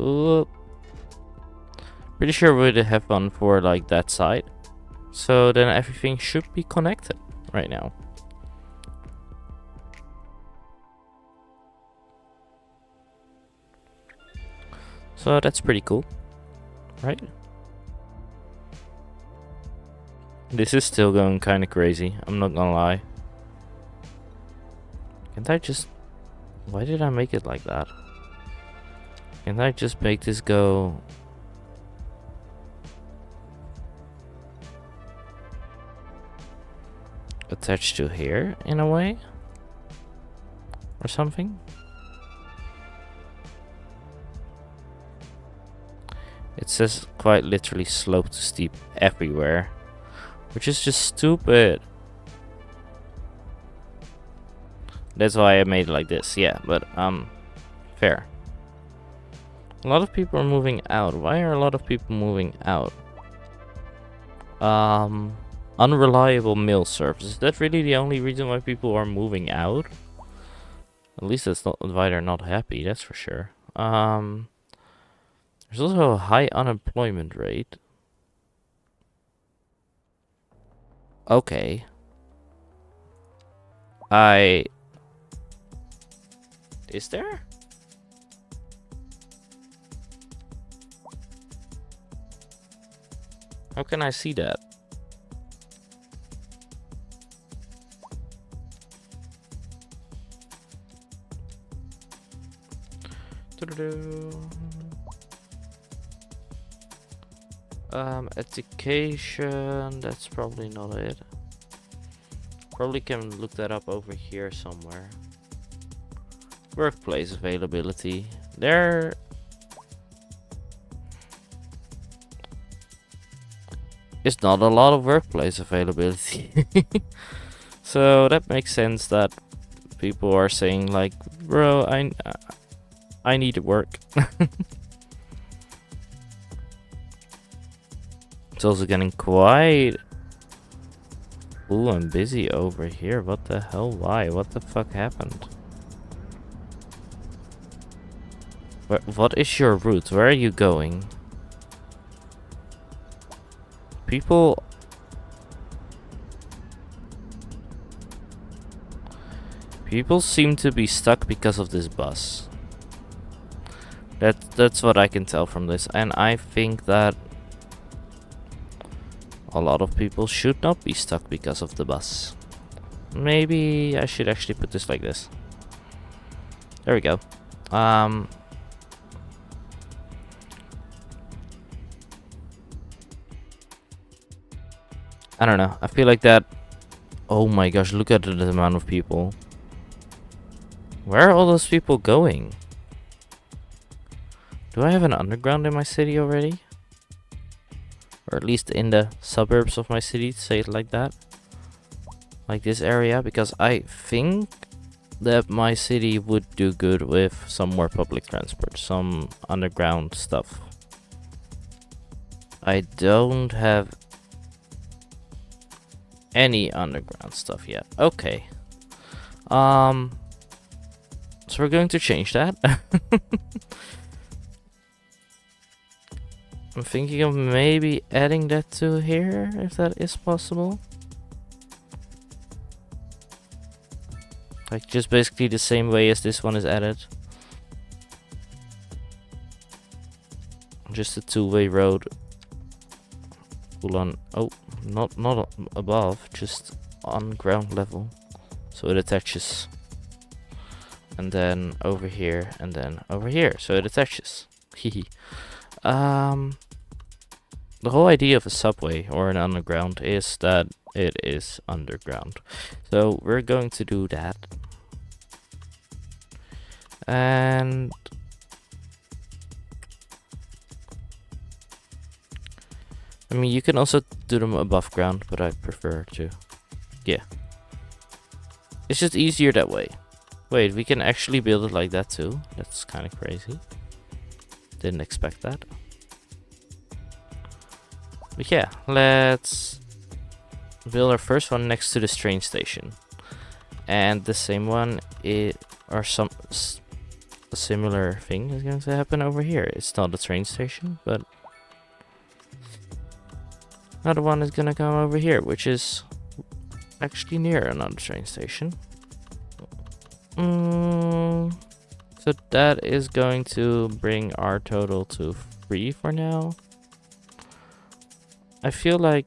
Ooh. Pretty sure we'd have one for like that side. So then everything should be connected right now. So that's pretty cool, right? This is still going kind of crazy, I'm not gonna lie. Can't I just... Why did I make it like that? Can't I just make this go... attached to here, in a way? Or something? It says quite literally slope to steep everywhere. Which is just stupid. That's why I made it like this, yeah, but fair. A lot of people are moving out. Why are a lot of people moving out? Unreliable mail service. Is that really the only reason why people are moving out? At least that's not why they're not happy, that's for sure. There's also a high unemployment rate. Okay. Is there? How can I see that? Education, that's probably not it. Probably can look that up over here somewhere. Workplace availability. There is not a lot of workplace availability. So that makes sense that people are saying like, bro, I need to work. It's also getting quite... Ooh, I'm busy over here. What the hell? Why? What the fuck happened? What is your route? Where are you going? People... People seem to be stuck because of this bus. That's what I can tell from this. And I think that a lot of people should not be stuck because of the bus. Maybe I should actually put this like this. There we go. I don't know. I feel like that... Oh my gosh, look at the amount of people. Where are all those people going? Do I have an underground in my city already? Or at least in the suburbs of my city, to say it like that. Like this area, because I think that my city would do good with some more public transport, some underground stuff. I don't have any underground stuff yet. Okay. So we're going to change that. I'm thinking of maybe adding that to here, if that is possible. Like just basically the same way as this one is added. Just a two-way road. Full on, oh, not above, just on ground level. So it attaches. And then over here, and then over here. So it attaches. Hehe. The whole idea of a subway or an underground is that it is underground. So we're going to do that. And I mean, you can also do them above ground, but I prefer to. Yeah. It's just easier that way. Wait, we can actually build it like that too? That's kind of crazy. Didn't expect that. But yeah, let's build our first one next to this train station. And the same one, a similar thing is going to happen over here. It's not a train station, but Another one is gonna come over here, which is actually near another train station. So that is going to bring our total to 3 for now. I feel like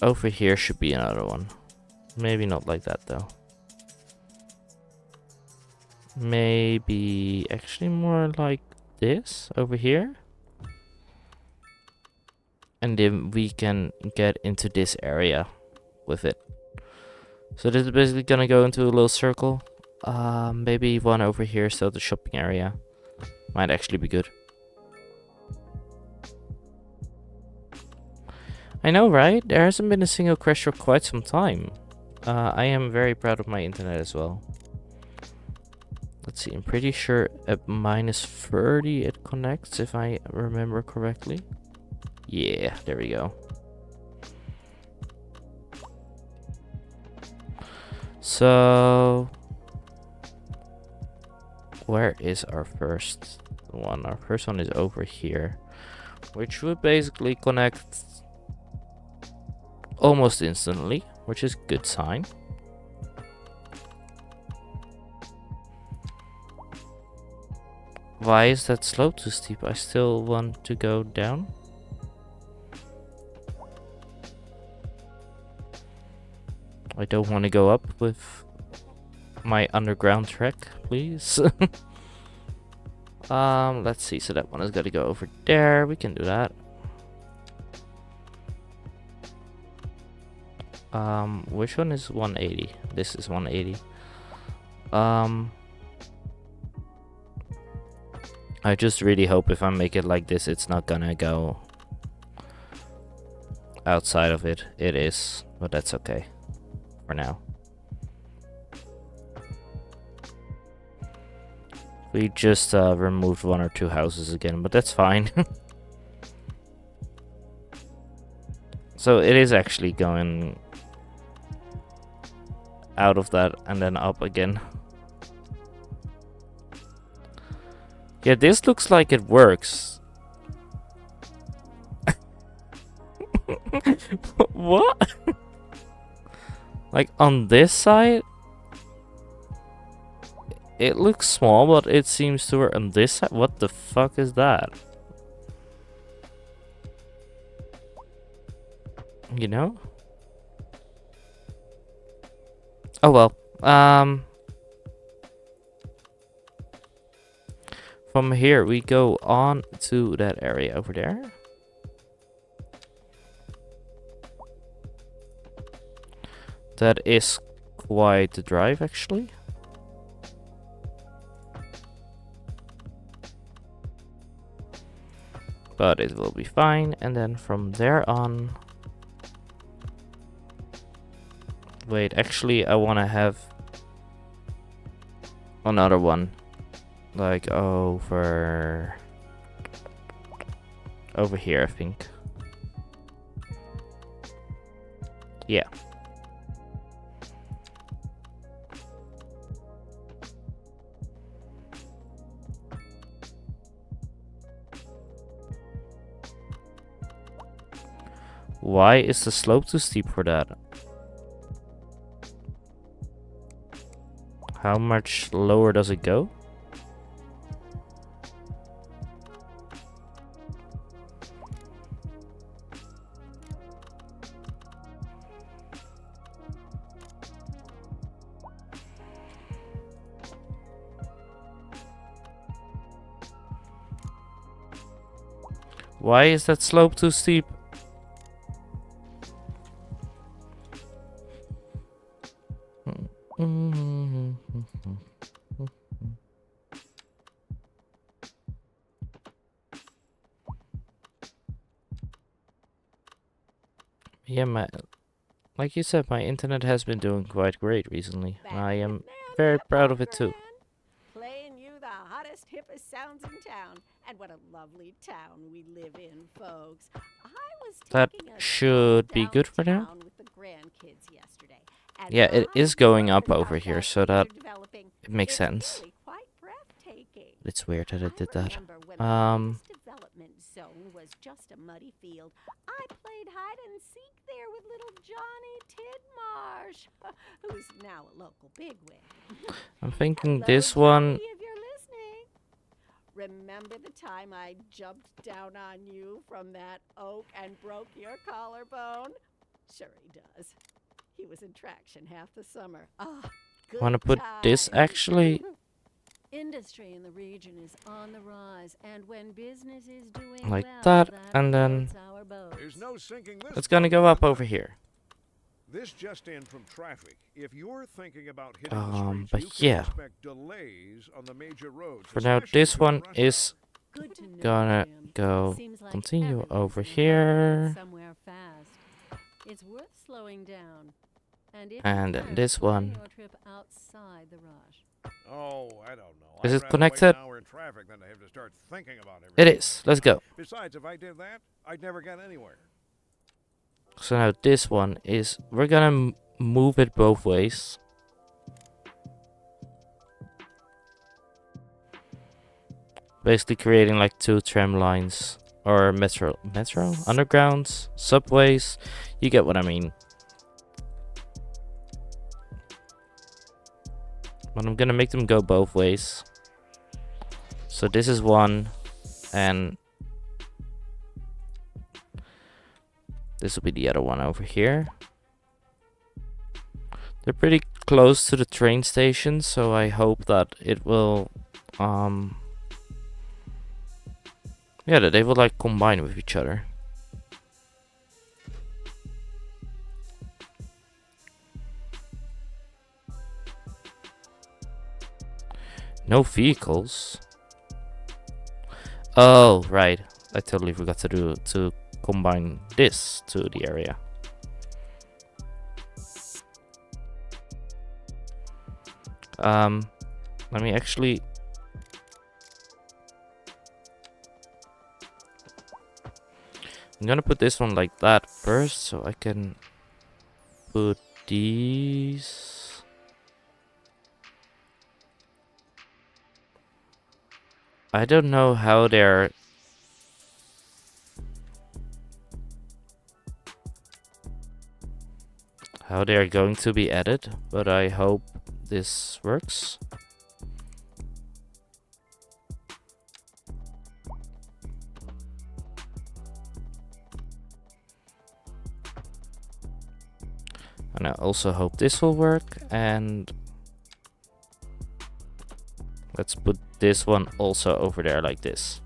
over here should be another one. Maybe not like that though. Maybe actually more like this over here. And then we can get into this area with it. So this is basically gonna go into a little circle. Maybe one over here, so the shopping area might actually be good. I know, right? There hasn't been a single crash for quite some time. I am very proud of my internet as well. Let's see, I'm pretty sure at -30 it connects, if I remember correctly. Yeah, there we go. So, where is our first one? Our first one is over here, which would basically connect almost instantly, which is a good sign. Why is that slope too steep? I still want to go down. I don't want to go up with my underground track, please. Let's see. So that one has got to go over there. We can do that. Which one is 180? This is 180. I just really hope if I make it like this, it's not gonna go outside of it. It is, but that's okay for now. We just removed 1 or 2 houses again, but that's fine. So it is actually going out of that and then up again. Yeah, this looks like it works. What? Like on this side, it looks small, but it seems to work on this side. What the fuck is that? You know? Oh well. From here we go on to that area over there. That is quite the drive actually. But it will be fine, and then from there on... Wait, actually I want to have another one. Like over here, I think. Yeah. Why is the slope too steep for that? How much lower does it go? Why is that slope too steep? Yeah, like you said, my internet has been doing quite great recently. I am very proud of it too. Playing you the hottest, hippest sounds in town. And what a lovely town we live in, folks. I was That taking a should be good for now. downtown with the grandkids yesterday, and Yeah, it my is going word up about over here, that so things that are developing. it makes It's sense. really quite breathtaking. It's weird that it did that. I remember when our latest development zone was was just a muddy field. I played hide and seek there with little Johnny Tidmarsh, who's now a local bigwig. I'm thinking Hello, this one. Johnny, if you're listening. Remember the time I jumped down on you from that oak and broke your collarbone? Sure he does. He was in traction half the summer. Ah, good Want to put this times. actually Industry in the region is on the rise, and when business is doing like well, that, and then floats our boats. There's no sinking this. it's gonna go boat. up over here. This just in from traffic. If you're thinking about hitting the streets, But you can yeah. expect delays on the major roads. For now, especially this during one rush is hour. Good to know, gonna Jim. go Seems like continue everyone's over in a hurry to here. get somewhere fast. It's worth slowing down. And if And you can, this plan one. your trip outside the rush. Oh, I don't know. Is I'd it rather connected? wait an hour in traffic than to have to start thinking about everything. It is. Let's go. Besides, if I did that, I'd never get anywhere. So now this one is, we're gonna move it both ways. Basically creating like two tram lines or metro undergrounds, subways. You get what I mean. But I'm gonna make them go both ways. So this is one, and this will be the other one over here. They're pretty close to the train station, so I hope that it will, yeah, that they will like combine with each other. No vehicles. Oh, right. I totally forgot to combine this to the area. Let me actually. I'm gonna put this one like that first, so I can put these. I don't know how they're going to be added, but I hope this works. And I also hope this will work, and let's put this one also over there like this.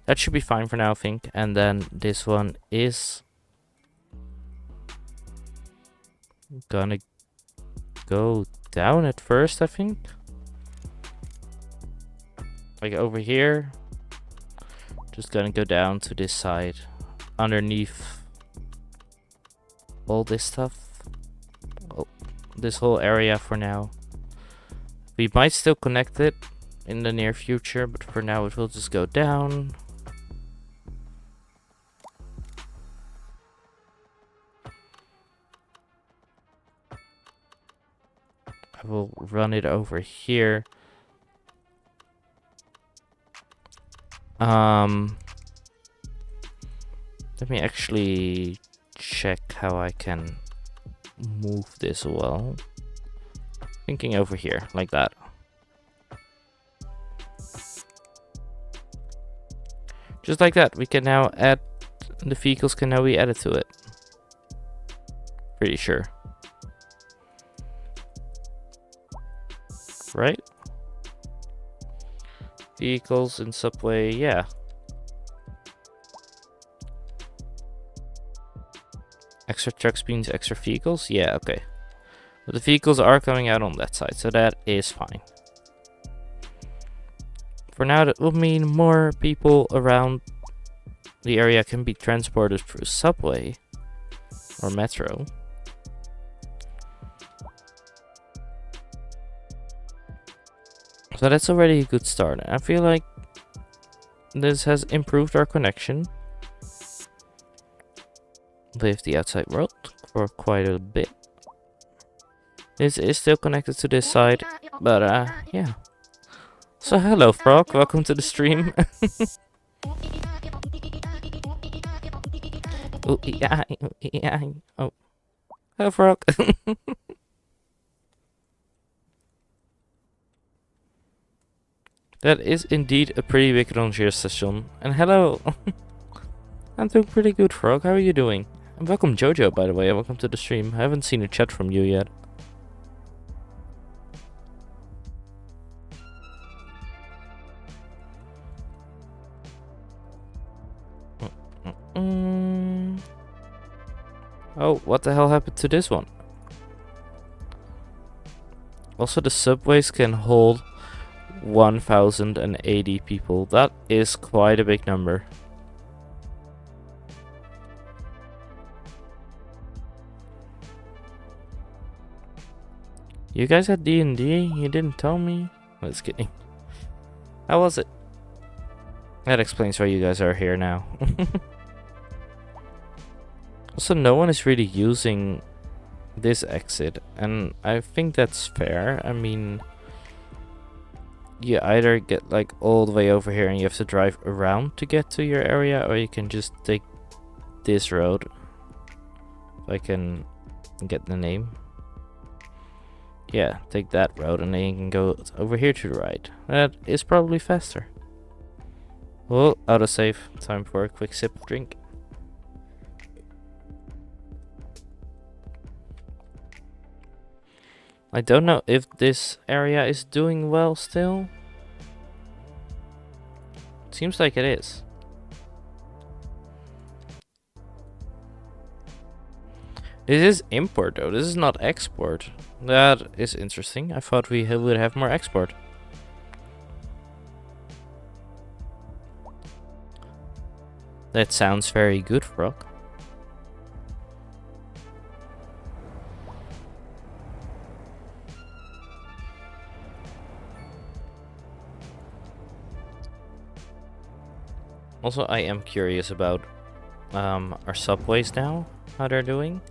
That should be fine for now, I think. And then this one is gonna go down at first, I think. Like over here. Just gonna go down to this side. Underneath all this stuff. Oh, this whole area for now. We might still connect it in the near future, but for now it will just go down. I will run it over here. Let me actually check how I can move this well. Thinking over here, like that. Just like that, we can now add, the vehicles can now be added to it. Pretty sure. Right? Vehicles in subway, yeah. Extra trucks means extra vehicles? Yeah, okay. But the vehicles are coming out on that side, so that is fine. For now, that will mean more people around the area can be transported through subway or metro. So that's already a good start. I feel like this has improved our connection with the outside world for quite a bit. This is still connected to this side, but yeah. So hello Frog, welcome to the stream. Oh, yeah, yeah. Oh, hello, frog. That is indeed a pretty big Ranger session. And hello. I'm doing pretty good, frog. How are you doing? And welcome, Jojo, by the way. Welcome to the stream. I haven't seen a chat from you yet. Oh, what the hell happened to this one? Also, the subways can hold 1,080 people. That is quite a big number. You guys had D&D? You didn't tell me? Just kidding. How was it? That explains why you guys are here now. Also, no one is really using this exit, and I think that's fair. I mean, you either get like all the way over here and you have to drive around to get to your area, or you can just take this road. If I can get the name. Yeah, take that road and then you can go over here to the right. That is probably faster. Oh, autosave. Time for a quick sip of drink. I don't know if this area is doing well still. Seems like it is. This is import though, this is not export. That is interesting. I thought we would have more export. That sounds very good, Frog. Also, I am curious about our subways now, how they're doing.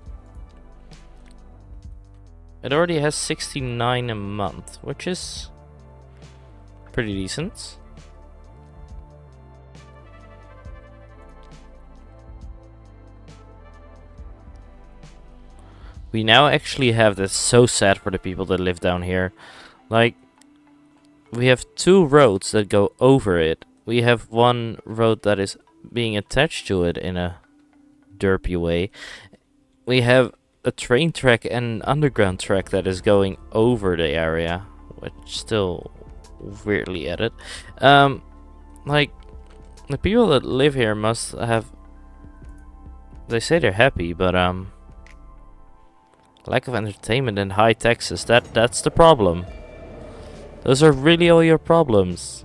It already has 69 a month, which is pretty decent. We now actually have this. So sad for the people that live down here. Like, we have two roads that go over it. We have one road that is being attached to it in a derpy way. We have a train track and an underground track that is going over the area, which still weirdly added. Like, the people that live here must have. They say they're happy, but lack of entertainment and high taxes. That's the problem. Those are really all your problems.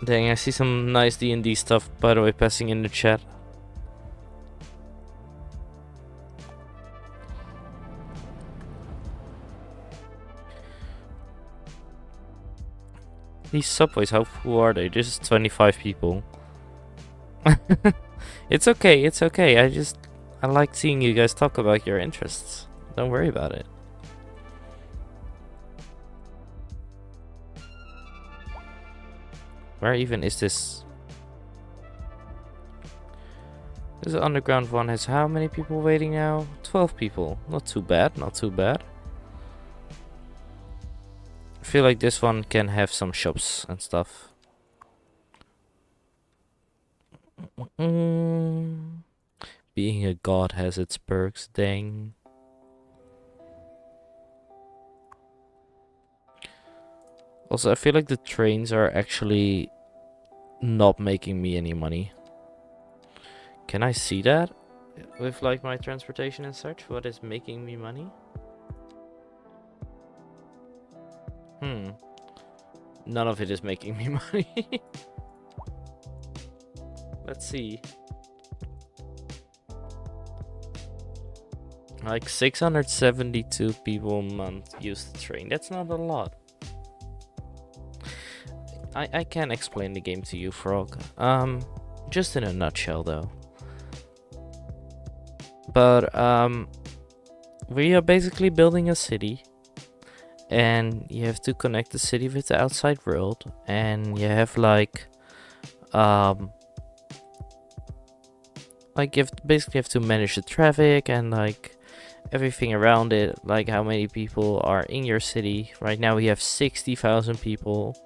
Dang, I see some nice D&D stuff, by the way, passing in the chat. These subways, who are they? This is 25 people. It's okay, it's okay. I like seeing you guys talk about your interests. Don't worry about it. Where even is this? This underground one has how many people waiting now? 12 people. Not too bad, not too bad. I feel like this one can have some shops and stuff. Being a god has its perks, dang. Also, I feel like the trains are actually not making me any money. Can I see that? With like my transportation and such? What is making me money? None of it is making me money. Let's see. Like 672 people a month use the train. That's not a lot. I can explain the game to you, Frog. Just in a nutshell, though. But we are basically building a city and you have to connect the city with the outside world, and you have you basically have to manage the traffic and everything around it, like how many people are in your city. Right now we have 60,000 people,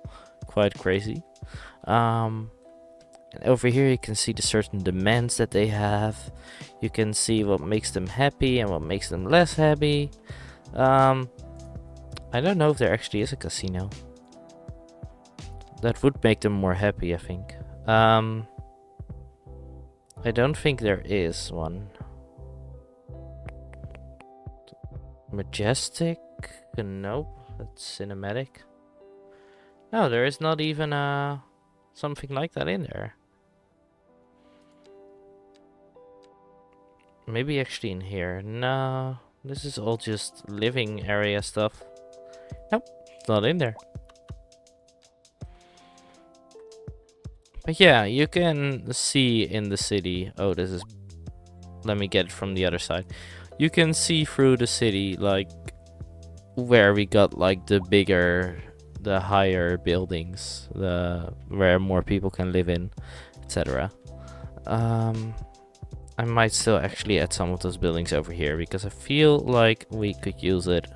quite crazy. And over here you can see the certain demands that they have. You can see what makes them happy and what makes them less happy. I don't know if there actually is a casino. That would make them more happy, I think. I don't think there is one. Majestic? Nope, that's cinematic. No, there is not even something like that in there. Maybe actually in here. No, this is all just living area stuff. Nope, it's not in there. But yeah, you can see in the city. Oh, this is... Let me get it from the other side. You can see through the city, like, where we got, like, the higher buildings, where more people can live in, etc. I might still actually add some of those buildings over here, because I feel like we could use it.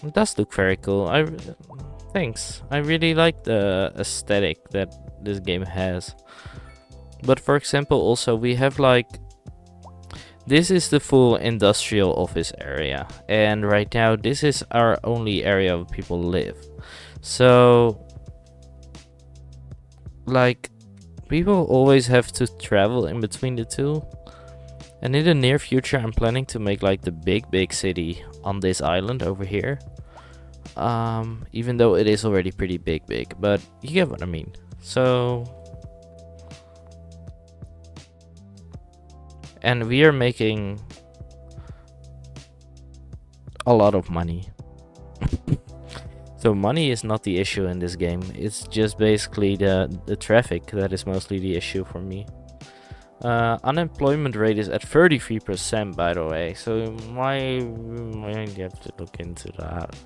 It does look very cool. Thanks. I really like the aesthetic that this game has. But for example, also we have this is the full industrial office area, and right now this is our only area where people live. So people always have to travel in between the two. And in the near future I'm planning to make the big city on this island over here. Even though it is already pretty big, but you get what I mean. So, and we are making a lot of money. So money is not the issue in this game. It's just basically the traffic that is mostly the issue for me. Unemployment rate is at 33%, by the way. So might have to look into that.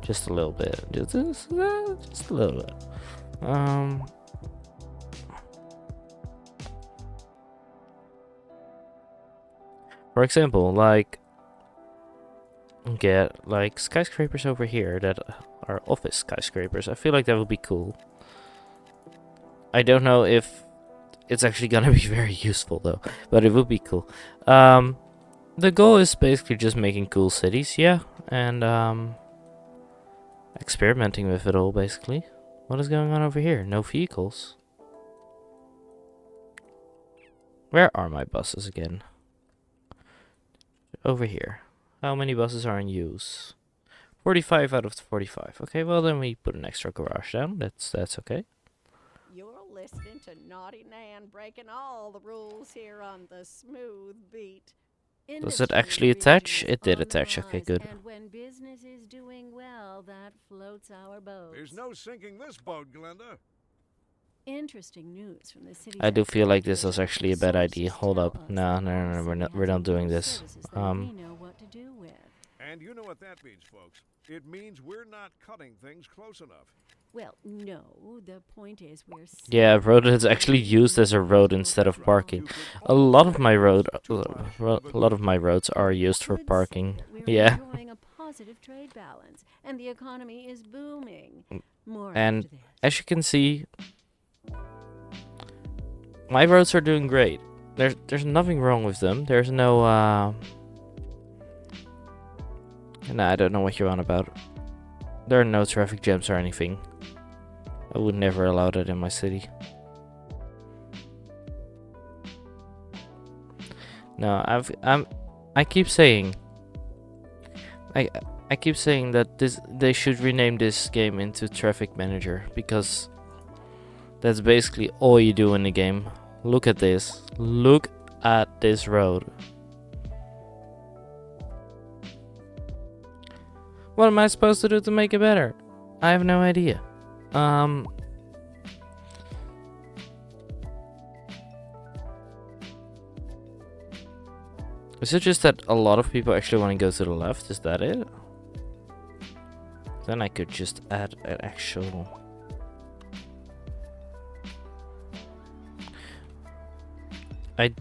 Just a little bit. Just a little bit. For example, get skyscrapers over here that are office skyscrapers. I feel like that would be cool. I don't know if it's actually gonna be very useful though, but it would be cool. The goal is basically just making cool cities, yeah, and experimenting with it all, basically. What is going on over here? No vehicles. Where are my buses again? Over here. How many buses are in use? 45 out of 45. Okay, well then we put an extra garage down. That's okay. You're listening to Naughty Nan breaking all the rules here on the Smooth Beat. Does it actually attach? It did attach. Okay, good. And when business is doing well, that floats our boat. There's no sinking this boat, Glenda. Interesting news from the city. I do feel like this was actually a bad idea. Hold up. No, we're not doing this. We know what to do with. And you know what that means, folks. It means we're not cutting things close enough. Well, no, the point is we're... Yeah, road is actually used as a road instead of parking. A lot of my roads are used for parking. Yeah. We're enjoying a positive trade balance, and the economy is booming. More And after this. as you can see, my roads are doing great. There's nothing wrong with them. There's no Nah, I don't know what you're on about. There are no traffic jams or anything. I would never allow that in my city. No, I keep saying I keep saying that they should rename this game into Traffic Manager, because that's basically all you do in the game. Look at this. Look at this road. What am I supposed to do to make it better? I have no idea. Is it just that a lot of people actually want to go to the left? Is that it? Then I could just add an actual... I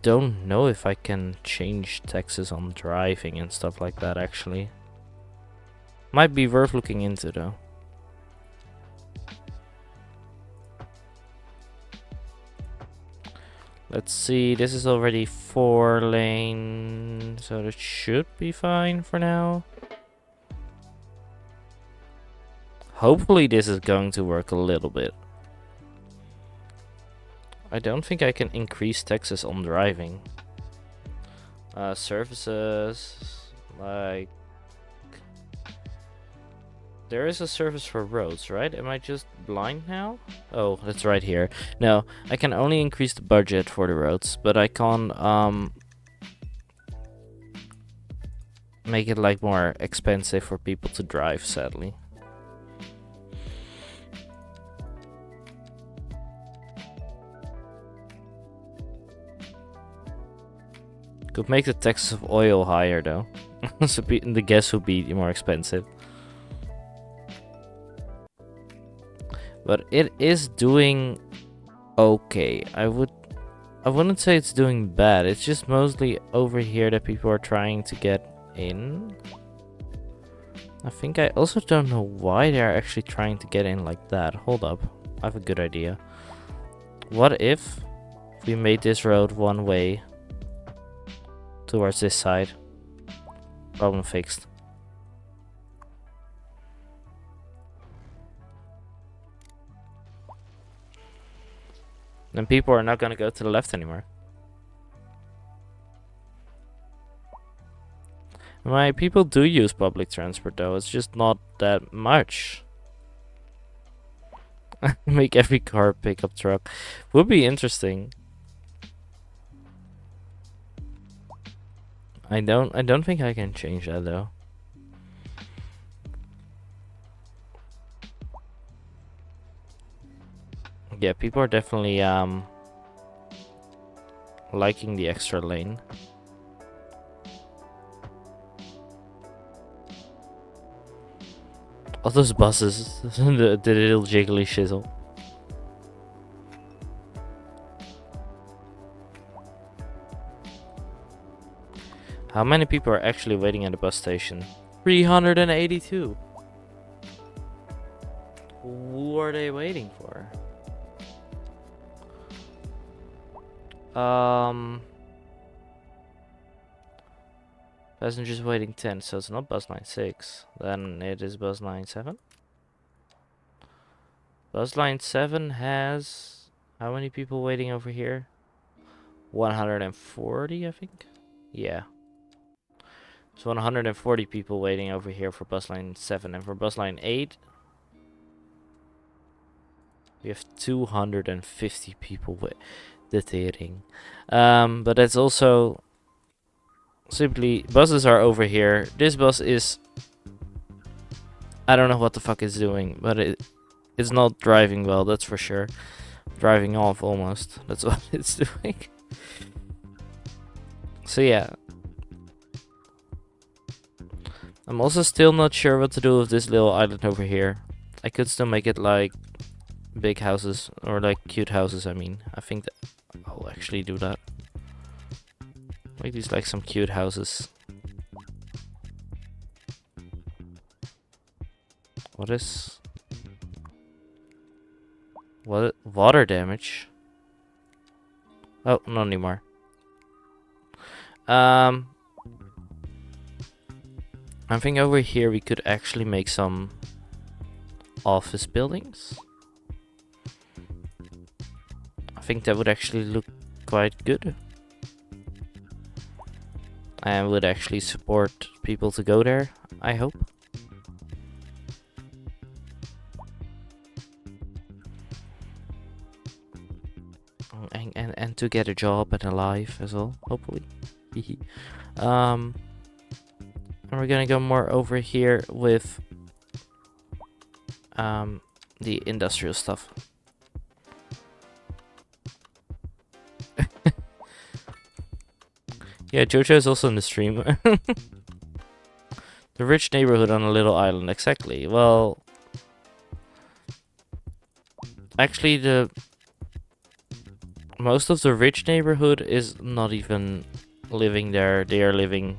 don't know if I can change taxes on driving and stuff like that, actually. Might be worth looking into, though. Let's see, this is already 4 lane, so that should be fine for now. Hopefully this is going to work a little bit. I don't think I can increase taxes on driving. Services, like... There is a service for roads, right? Am I just blind now? Oh, that's right here. No, I can only increase the budget for the roads, but I can't make it like more expensive for people to drive, sadly. Could make the taxes of oil higher though. So the gas would be more expensive. But it is doing okay. I wouldn't say it's doing bad. It's just mostly over here that people are trying to get in. I think I also don't know why they're actually trying to get in like that. Hold up. I have a good idea. What if we made this road one way towards this side? Problem fixed. Then people are not gonna go to the left anymore. My people do use public transport though, it's just not that much. Make every car pickup truck. Would be interesting. I don't think I can change that though. Yeah, people are definitely liking the extra lane. All those buses, the little jiggly shizzle. How many people are actually waiting at the bus station? 382. Who are they waiting for? Passengers waiting 10, so it's not bus line 6. Then it is bus line 7. Bus line 7 has how many people waiting over here? 140, I think. Yeah. So 140 people waiting over here for bus line 7, and for bus line 8 we have 250 people waiting. But that's also simply buses are over here. This bus is, I don't know what the fuck it's doing, but it's not driving well, that's for sure. Driving off almost. That's what it's doing. So yeah. I'm also still not sure what to do with this little island over here. I could still make it like big houses, or like cute houses, I mean. I think that I'll actually do that. Make these like some cute houses. What is... what? Water damage? Oh, not anymore. I think over here we could actually make some office buildings. I think that would actually look quite good. And would actually support people to go there, I hope. And to get a job and a life as well, hopefully. And we're gonna go more over here with the industrial stuff. Yeah, Jojo is also in the stream. The rich neighborhood on a little island, exactly. Well, actually, the most of the rich neighborhood is not even living there. They are living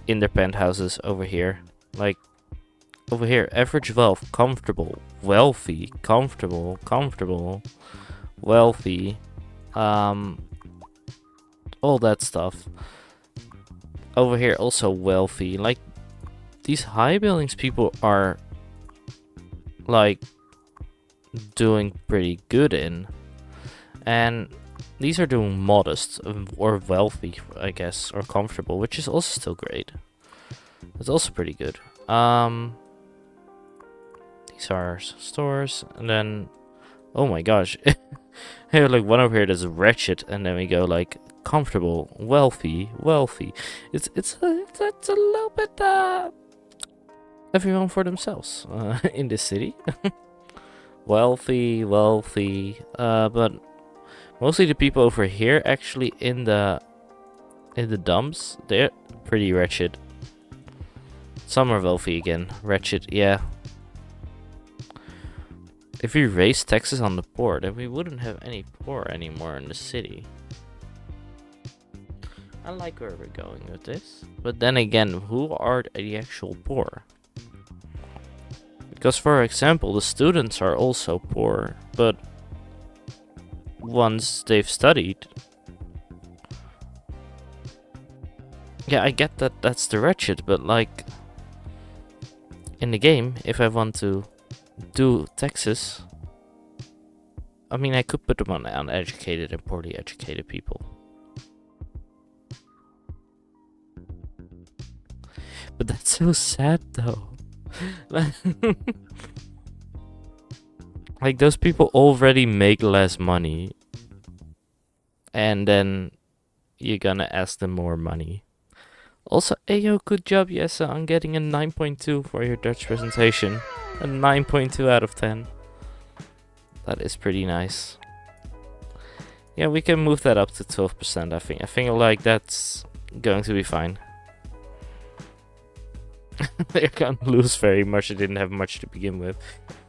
in their penthouses over here. Like, over here, average wealth, comfortable, wealthy, comfortable, wealthy, all that stuff. Over here, also wealthy. Like, these high buildings people are, like, doing pretty good in. And these are doing modest or wealthy, I guess, or comfortable, which is also still great. It's also pretty good. These are stores, and then, oh my gosh, hey, like one over here that's wretched, and then we go like comfortable, wealthy. It's a little bit everyone for themselves in this city. wealthy, but mostly the people over here actually in the dumps, they're pretty wretched. Some are wealthy again, wretched, yeah. If we raise taxes on the poor, then we wouldn't have any poor anymore in the city. I like where we're going with this. But then again, who are the actual poor? Because for example, the students are also poor, but once they've studied... Yeah, I get that that's the wretched, but like... In the game, if I want to do taxes, I mean, I could put them on uneducated and poorly educated people. But that's so sad, though. Like, those people already make less money, and then you're gonna ask them more money. Also, ayo, good job, Jesse, on getting a 9.2 for your Dutch presentation. A 9.2 out of 10. That is pretty nice. Yeah, we can move that up to 12%, I think. I think like that's going to be fine. They can't lose very much. They didn't have much to begin with.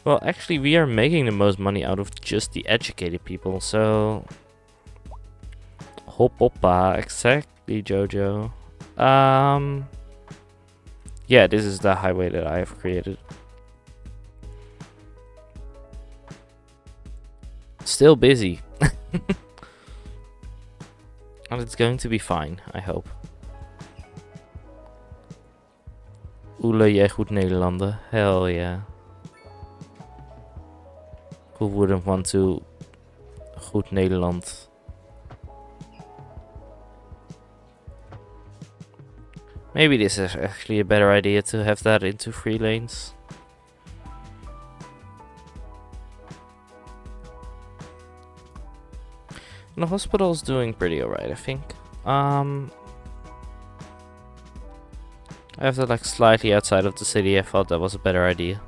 Well, actually, we are making the most money out of just the educated people, so... Hoppa, exactly, Jojo. Yeah, this is the highway that I have created. Still busy. And it's going to be fine, I hope. Oele, jij goed Nederlander. Hell yeah. Who wouldn't want to goed Nederland? Maybe this is actually a better idea to have that into 3 lanes. And the hospital's doing pretty alright, I think. I have that like slightly outside of the city. I thought that was a better idea.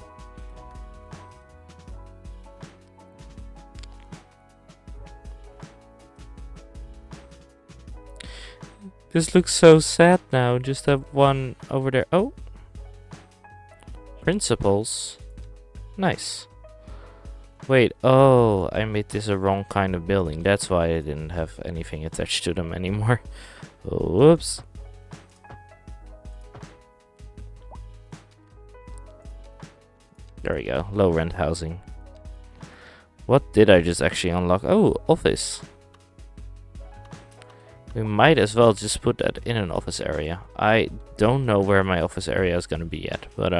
This looks so sad now. Just have one over there. Oh. Principals. Nice. Wait, oh, I made this a wrong kind of building. That's why I didn't have anything attached to them anymore. Whoops. There we go. Low rent housing. What did I just actually unlock? Oh, office. We might as well just put that in an office area. I don't know where my office area is gonna be yet, but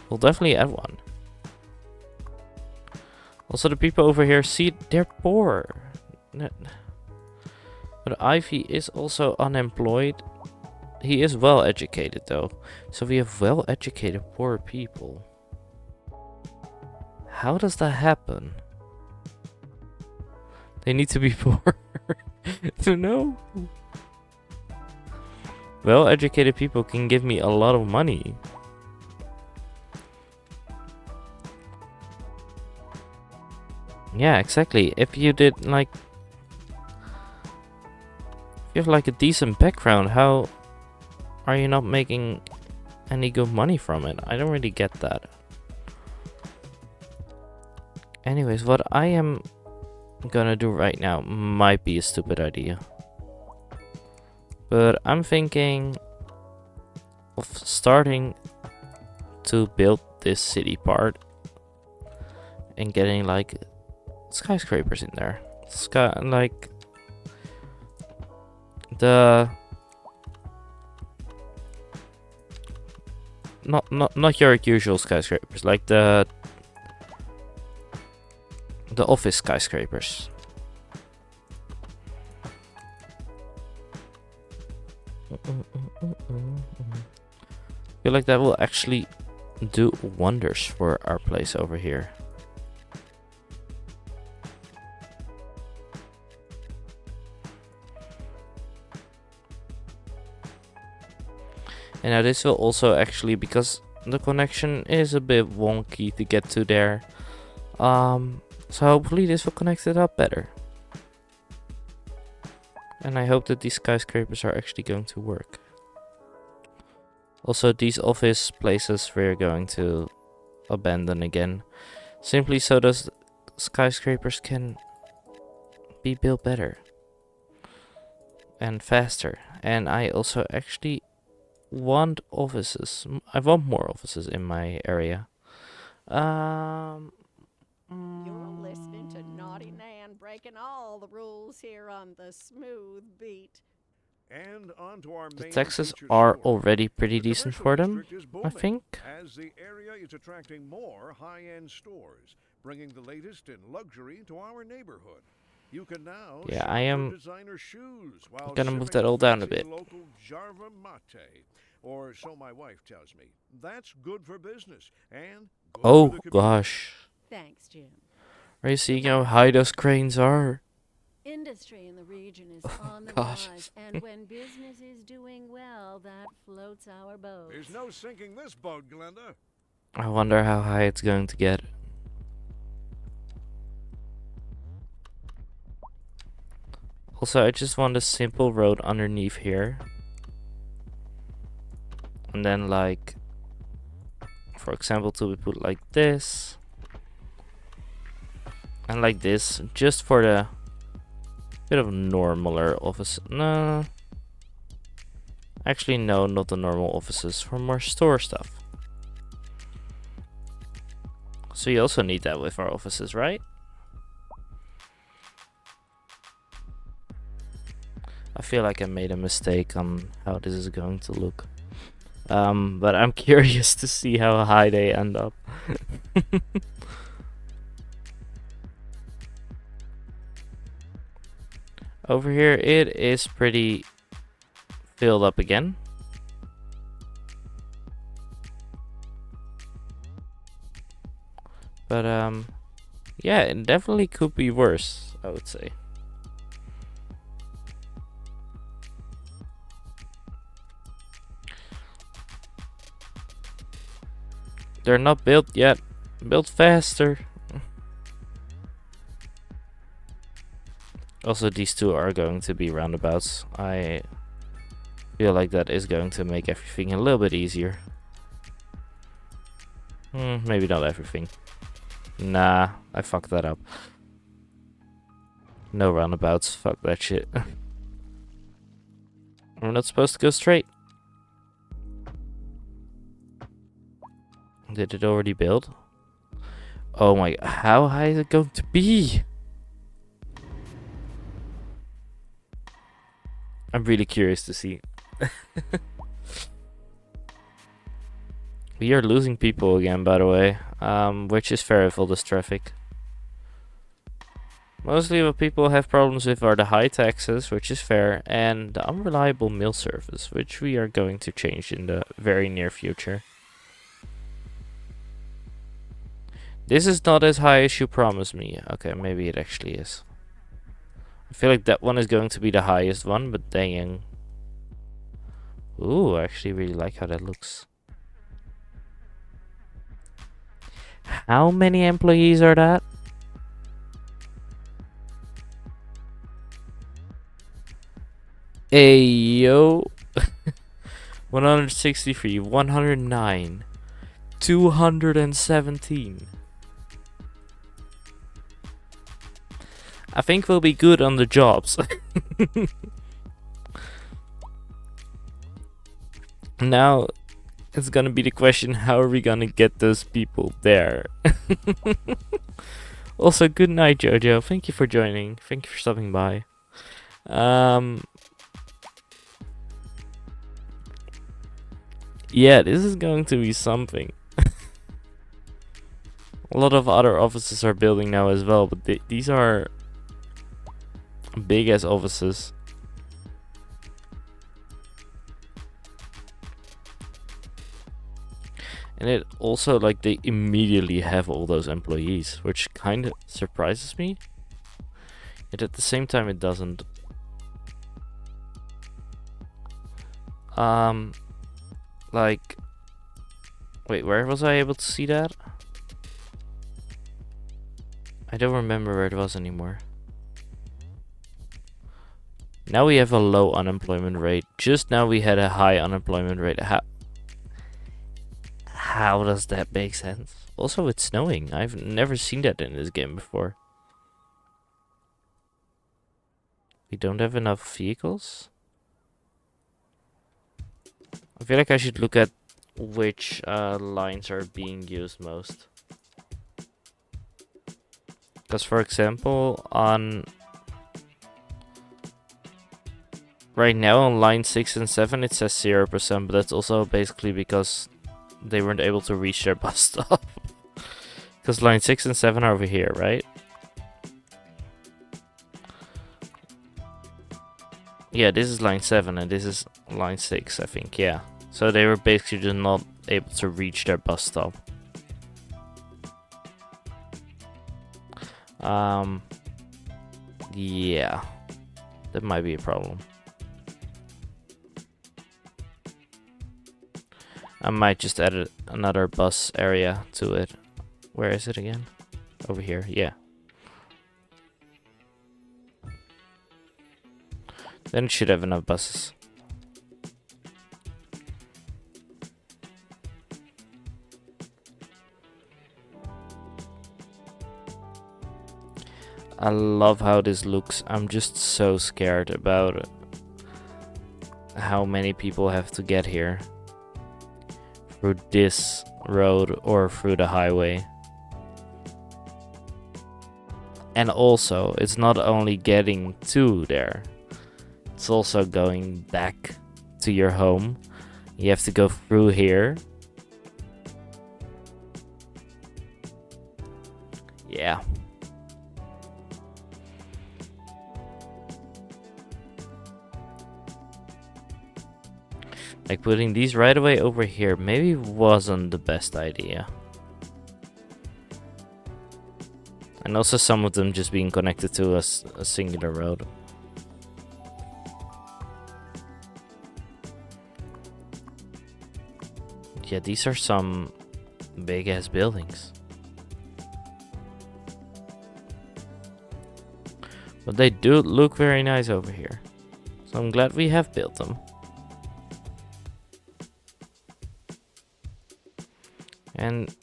we'll definitely add one. Also, the people over here, see, they're poor. But Ivy is also unemployed. He is well educated though. So we have well educated poor people. How does that happen? They need to be poor to know. Well educated people can give me a lot of money. Yeah, exactly. If you did like... you have like a decent background, how are you not making any good money from it? I don't really get that. Anyways, what I am gonna do right now might be a stupid idea. But I'm thinking of starting to build this city part and getting like skyscrapers in there. Like the not your usual skyscrapers, like the office skyscrapers. Feel like that will actually do wonders for our place over here. And now this will also actually, because the connection is a bit wonky to get to there, so hopefully this will connect it up better. And I hope that these skyscrapers are actually going to work. Also, these office places we're going to abandon again, simply so those skyscrapers can be built better and faster. And I also actually want offices. I want more offices in my area. You're listening to Naughty Nan breaking all the rules here on the Smooth Beat. And on to our The main taxes featured are store. already pretty The decent commercial for them, district is I booming, think. as the area is attracting more high-end stores, bringing the latest in luxury to our neighborhood. You can now Yeah, shop I am for designer shoes while gonna move sipping that all down a fancy bit. local Jarva mate, or so my wife tells me. That's good for business and good for Oh the community. gosh. Thanks, Jim. Are you seeing how high those cranes are? Industry in the region is on the Gosh. rise, and when business is doing well, that floats our boat. There's no sinking this boat, Glenda. I wonder how high it's going to get. Also, I just want a simple road underneath here. And then like, for example, to put like this. And like this, just for the bit of normaler office. No. Actually, no, not the normal offices, for more store stuff. So you also need that with our offices, right? I feel like I made a mistake on how this is going to look. But I'm curious to see how high they end up. Over here, it is pretty filled up again. But, yeah, it definitely could be worse, I would say. They're not built yet. Build faster. Also, these two are going to be roundabouts. I feel like that is going to make everything a little bit easier. Maybe not everything. Nah, I fucked that up. No roundabouts. Fuck that shit. We're not supposed to go straight. Did it already build? Oh my, how high is it going to be? I'm really curious to see. We are losing people again, by the way, which is fair with all this traffic. Mostly what people have problems with are the high taxes, which is fair, and the unreliable mail service, which we are going to change in the very near future. This is not as high as you promised me. Okay, maybe it actually is. I feel like that one is going to be the highest one, but dang. Ooh, I actually really like how that looks. How many employees are that? Ayo. 163, 109, 217. I think we'll be good on the jobs. Now it's gonna be the question, how are we gonna get those people there? Also, good night, Jojo. Thank you for joining. Thank you for stopping by. Yeah, this is going to be something. A lot of other offices are building now as well, but these are big as offices. And it also, like, they immediately have all those employees, which kind of surprises me. Yet at the same time, it doesn't. Like, wait, where was I able to see that? I don't remember where it was anymore. Now we have a low unemployment rate. Just now we had a high unemployment rate. How does that make sense? Also, it's snowing. I've never seen that in this game before. We don't have enough vehicles? I feel like I should look at which lines are being used most. Because, for example, on right now on line 6 and 7 it says 0%, but that's also basically because they weren't able to reach their bus stop. Because line 6 and 7 are over here, right? Yeah, this is line 7 and this is line 6, I think, yeah. So they were basically just not able to reach their bus stop. Yeah, that might be a problem. I might just add another bus area to it. Where is it again? Over here, yeah. Then it should have enough buses. I love how this looks. I'm just so scared about how many people have to get here through this road or through the highway. And also, it's not only getting to there, it's also going back to your home. You have to go through here. Yeah. Like, putting these right away over here maybe wasn't the best idea. And also some of them just being connected to a singular road. Yeah, these are some big ass buildings. But they do look very nice over here. So I'm glad we have built them. And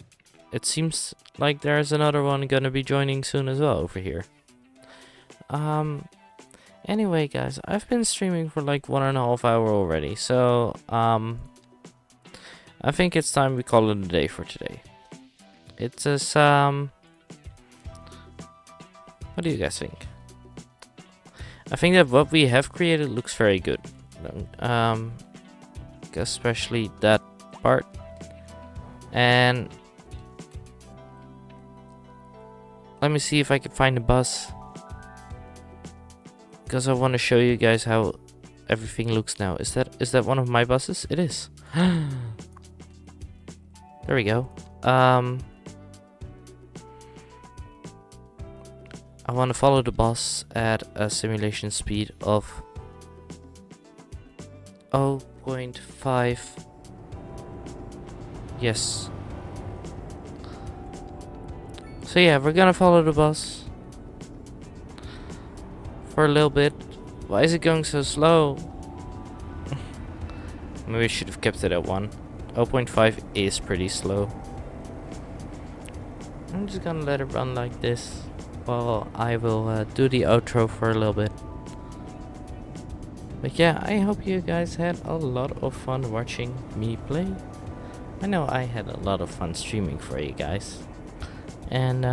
it seems like there's another one gonna be joining soon as well over here. Anyway, guys, I've been streaming for like 1.5 hours already, so I think it's time we call it a day for today. It's just what do you guys think? I think that what we have created looks very good. Especially that part. And let me see if I can find a bus, because I want to show you guys how everything looks now. Is that one of my buses? It is. There we go. I want to follow the bus at a simulation speed of 0.5. Yes. So yeah, we're gonna follow the bus for a little bit. Why is it going so slow? Maybe we should have kept it at 1. 0.5 is pretty slow. I'm just gonna let it run like this while I will do the outro for a little bit. But yeah, I hope you guys had a lot of fun watching me play. I know I had a lot of fun streaming for you guys. And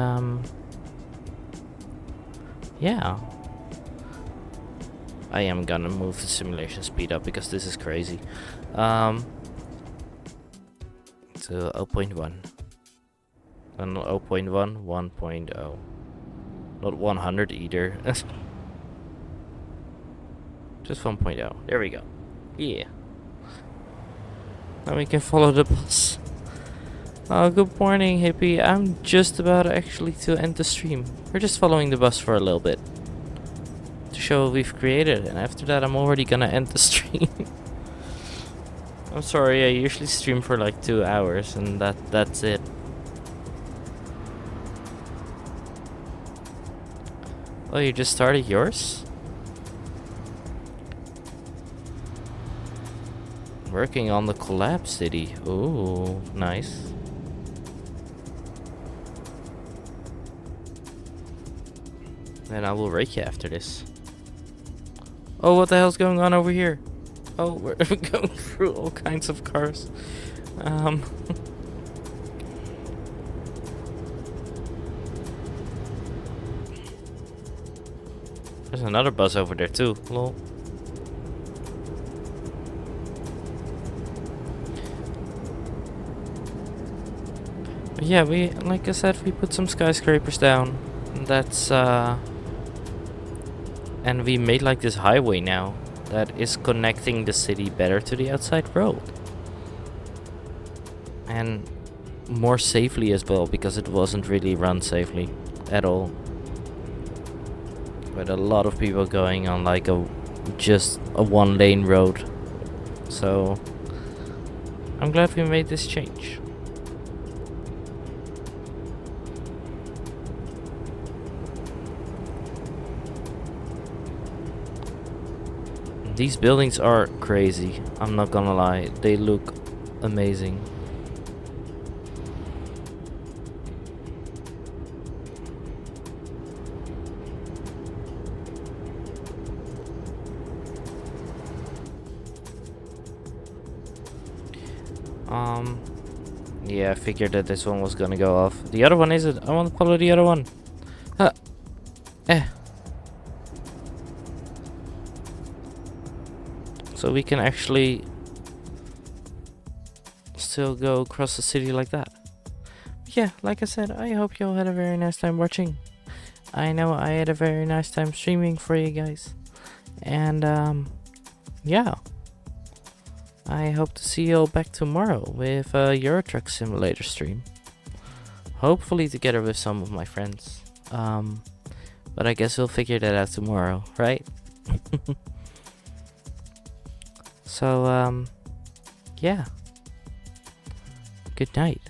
yeah. I am gonna move the simulation speed up because this is crazy. To 0.1. And 0.1, 1.0. Not 100 either. Just 1.0. There we go. Yeah. Now we can follow the bus. Good morning, hippie. I'm just about actually to end the stream. We're just following the bus for a little bit to show what we've created, and after that I'm already gonna end the stream. I'm sorry, I usually stream for like 2 hours and that's it. Oh, you just started yours? Working on the collab city. Ooh, nice. Then I will rake you after this. Oh, what the hell's going on over here? Oh, we're going through all kinds of cars. There's another bus over there too. Lol. But yeah, like I said, we put some skyscrapers down. That's and we made like this highway now that is connecting the city better to the outside road. And more safely as well, because it wasn't really run safely at all. With a lot of people going on like just a 1-lane road. So I'm glad we made this change. These buildings are crazy, I'm not gonna lie, they look amazing. Yeah, I figured that this one was gonna go off. The other one isn't. I want to follow the other one. So we can actually still go across the city like that. Yeah, like I said, I hope you all had a very nice time watching. I know I had a very nice time streaming for you guys. And yeah. I hope to see you all back tomorrow with a Euro Truck Simulator stream. Hopefully together with some of my friends. But I guess we'll figure that out tomorrow, right? So, yeah. Good night.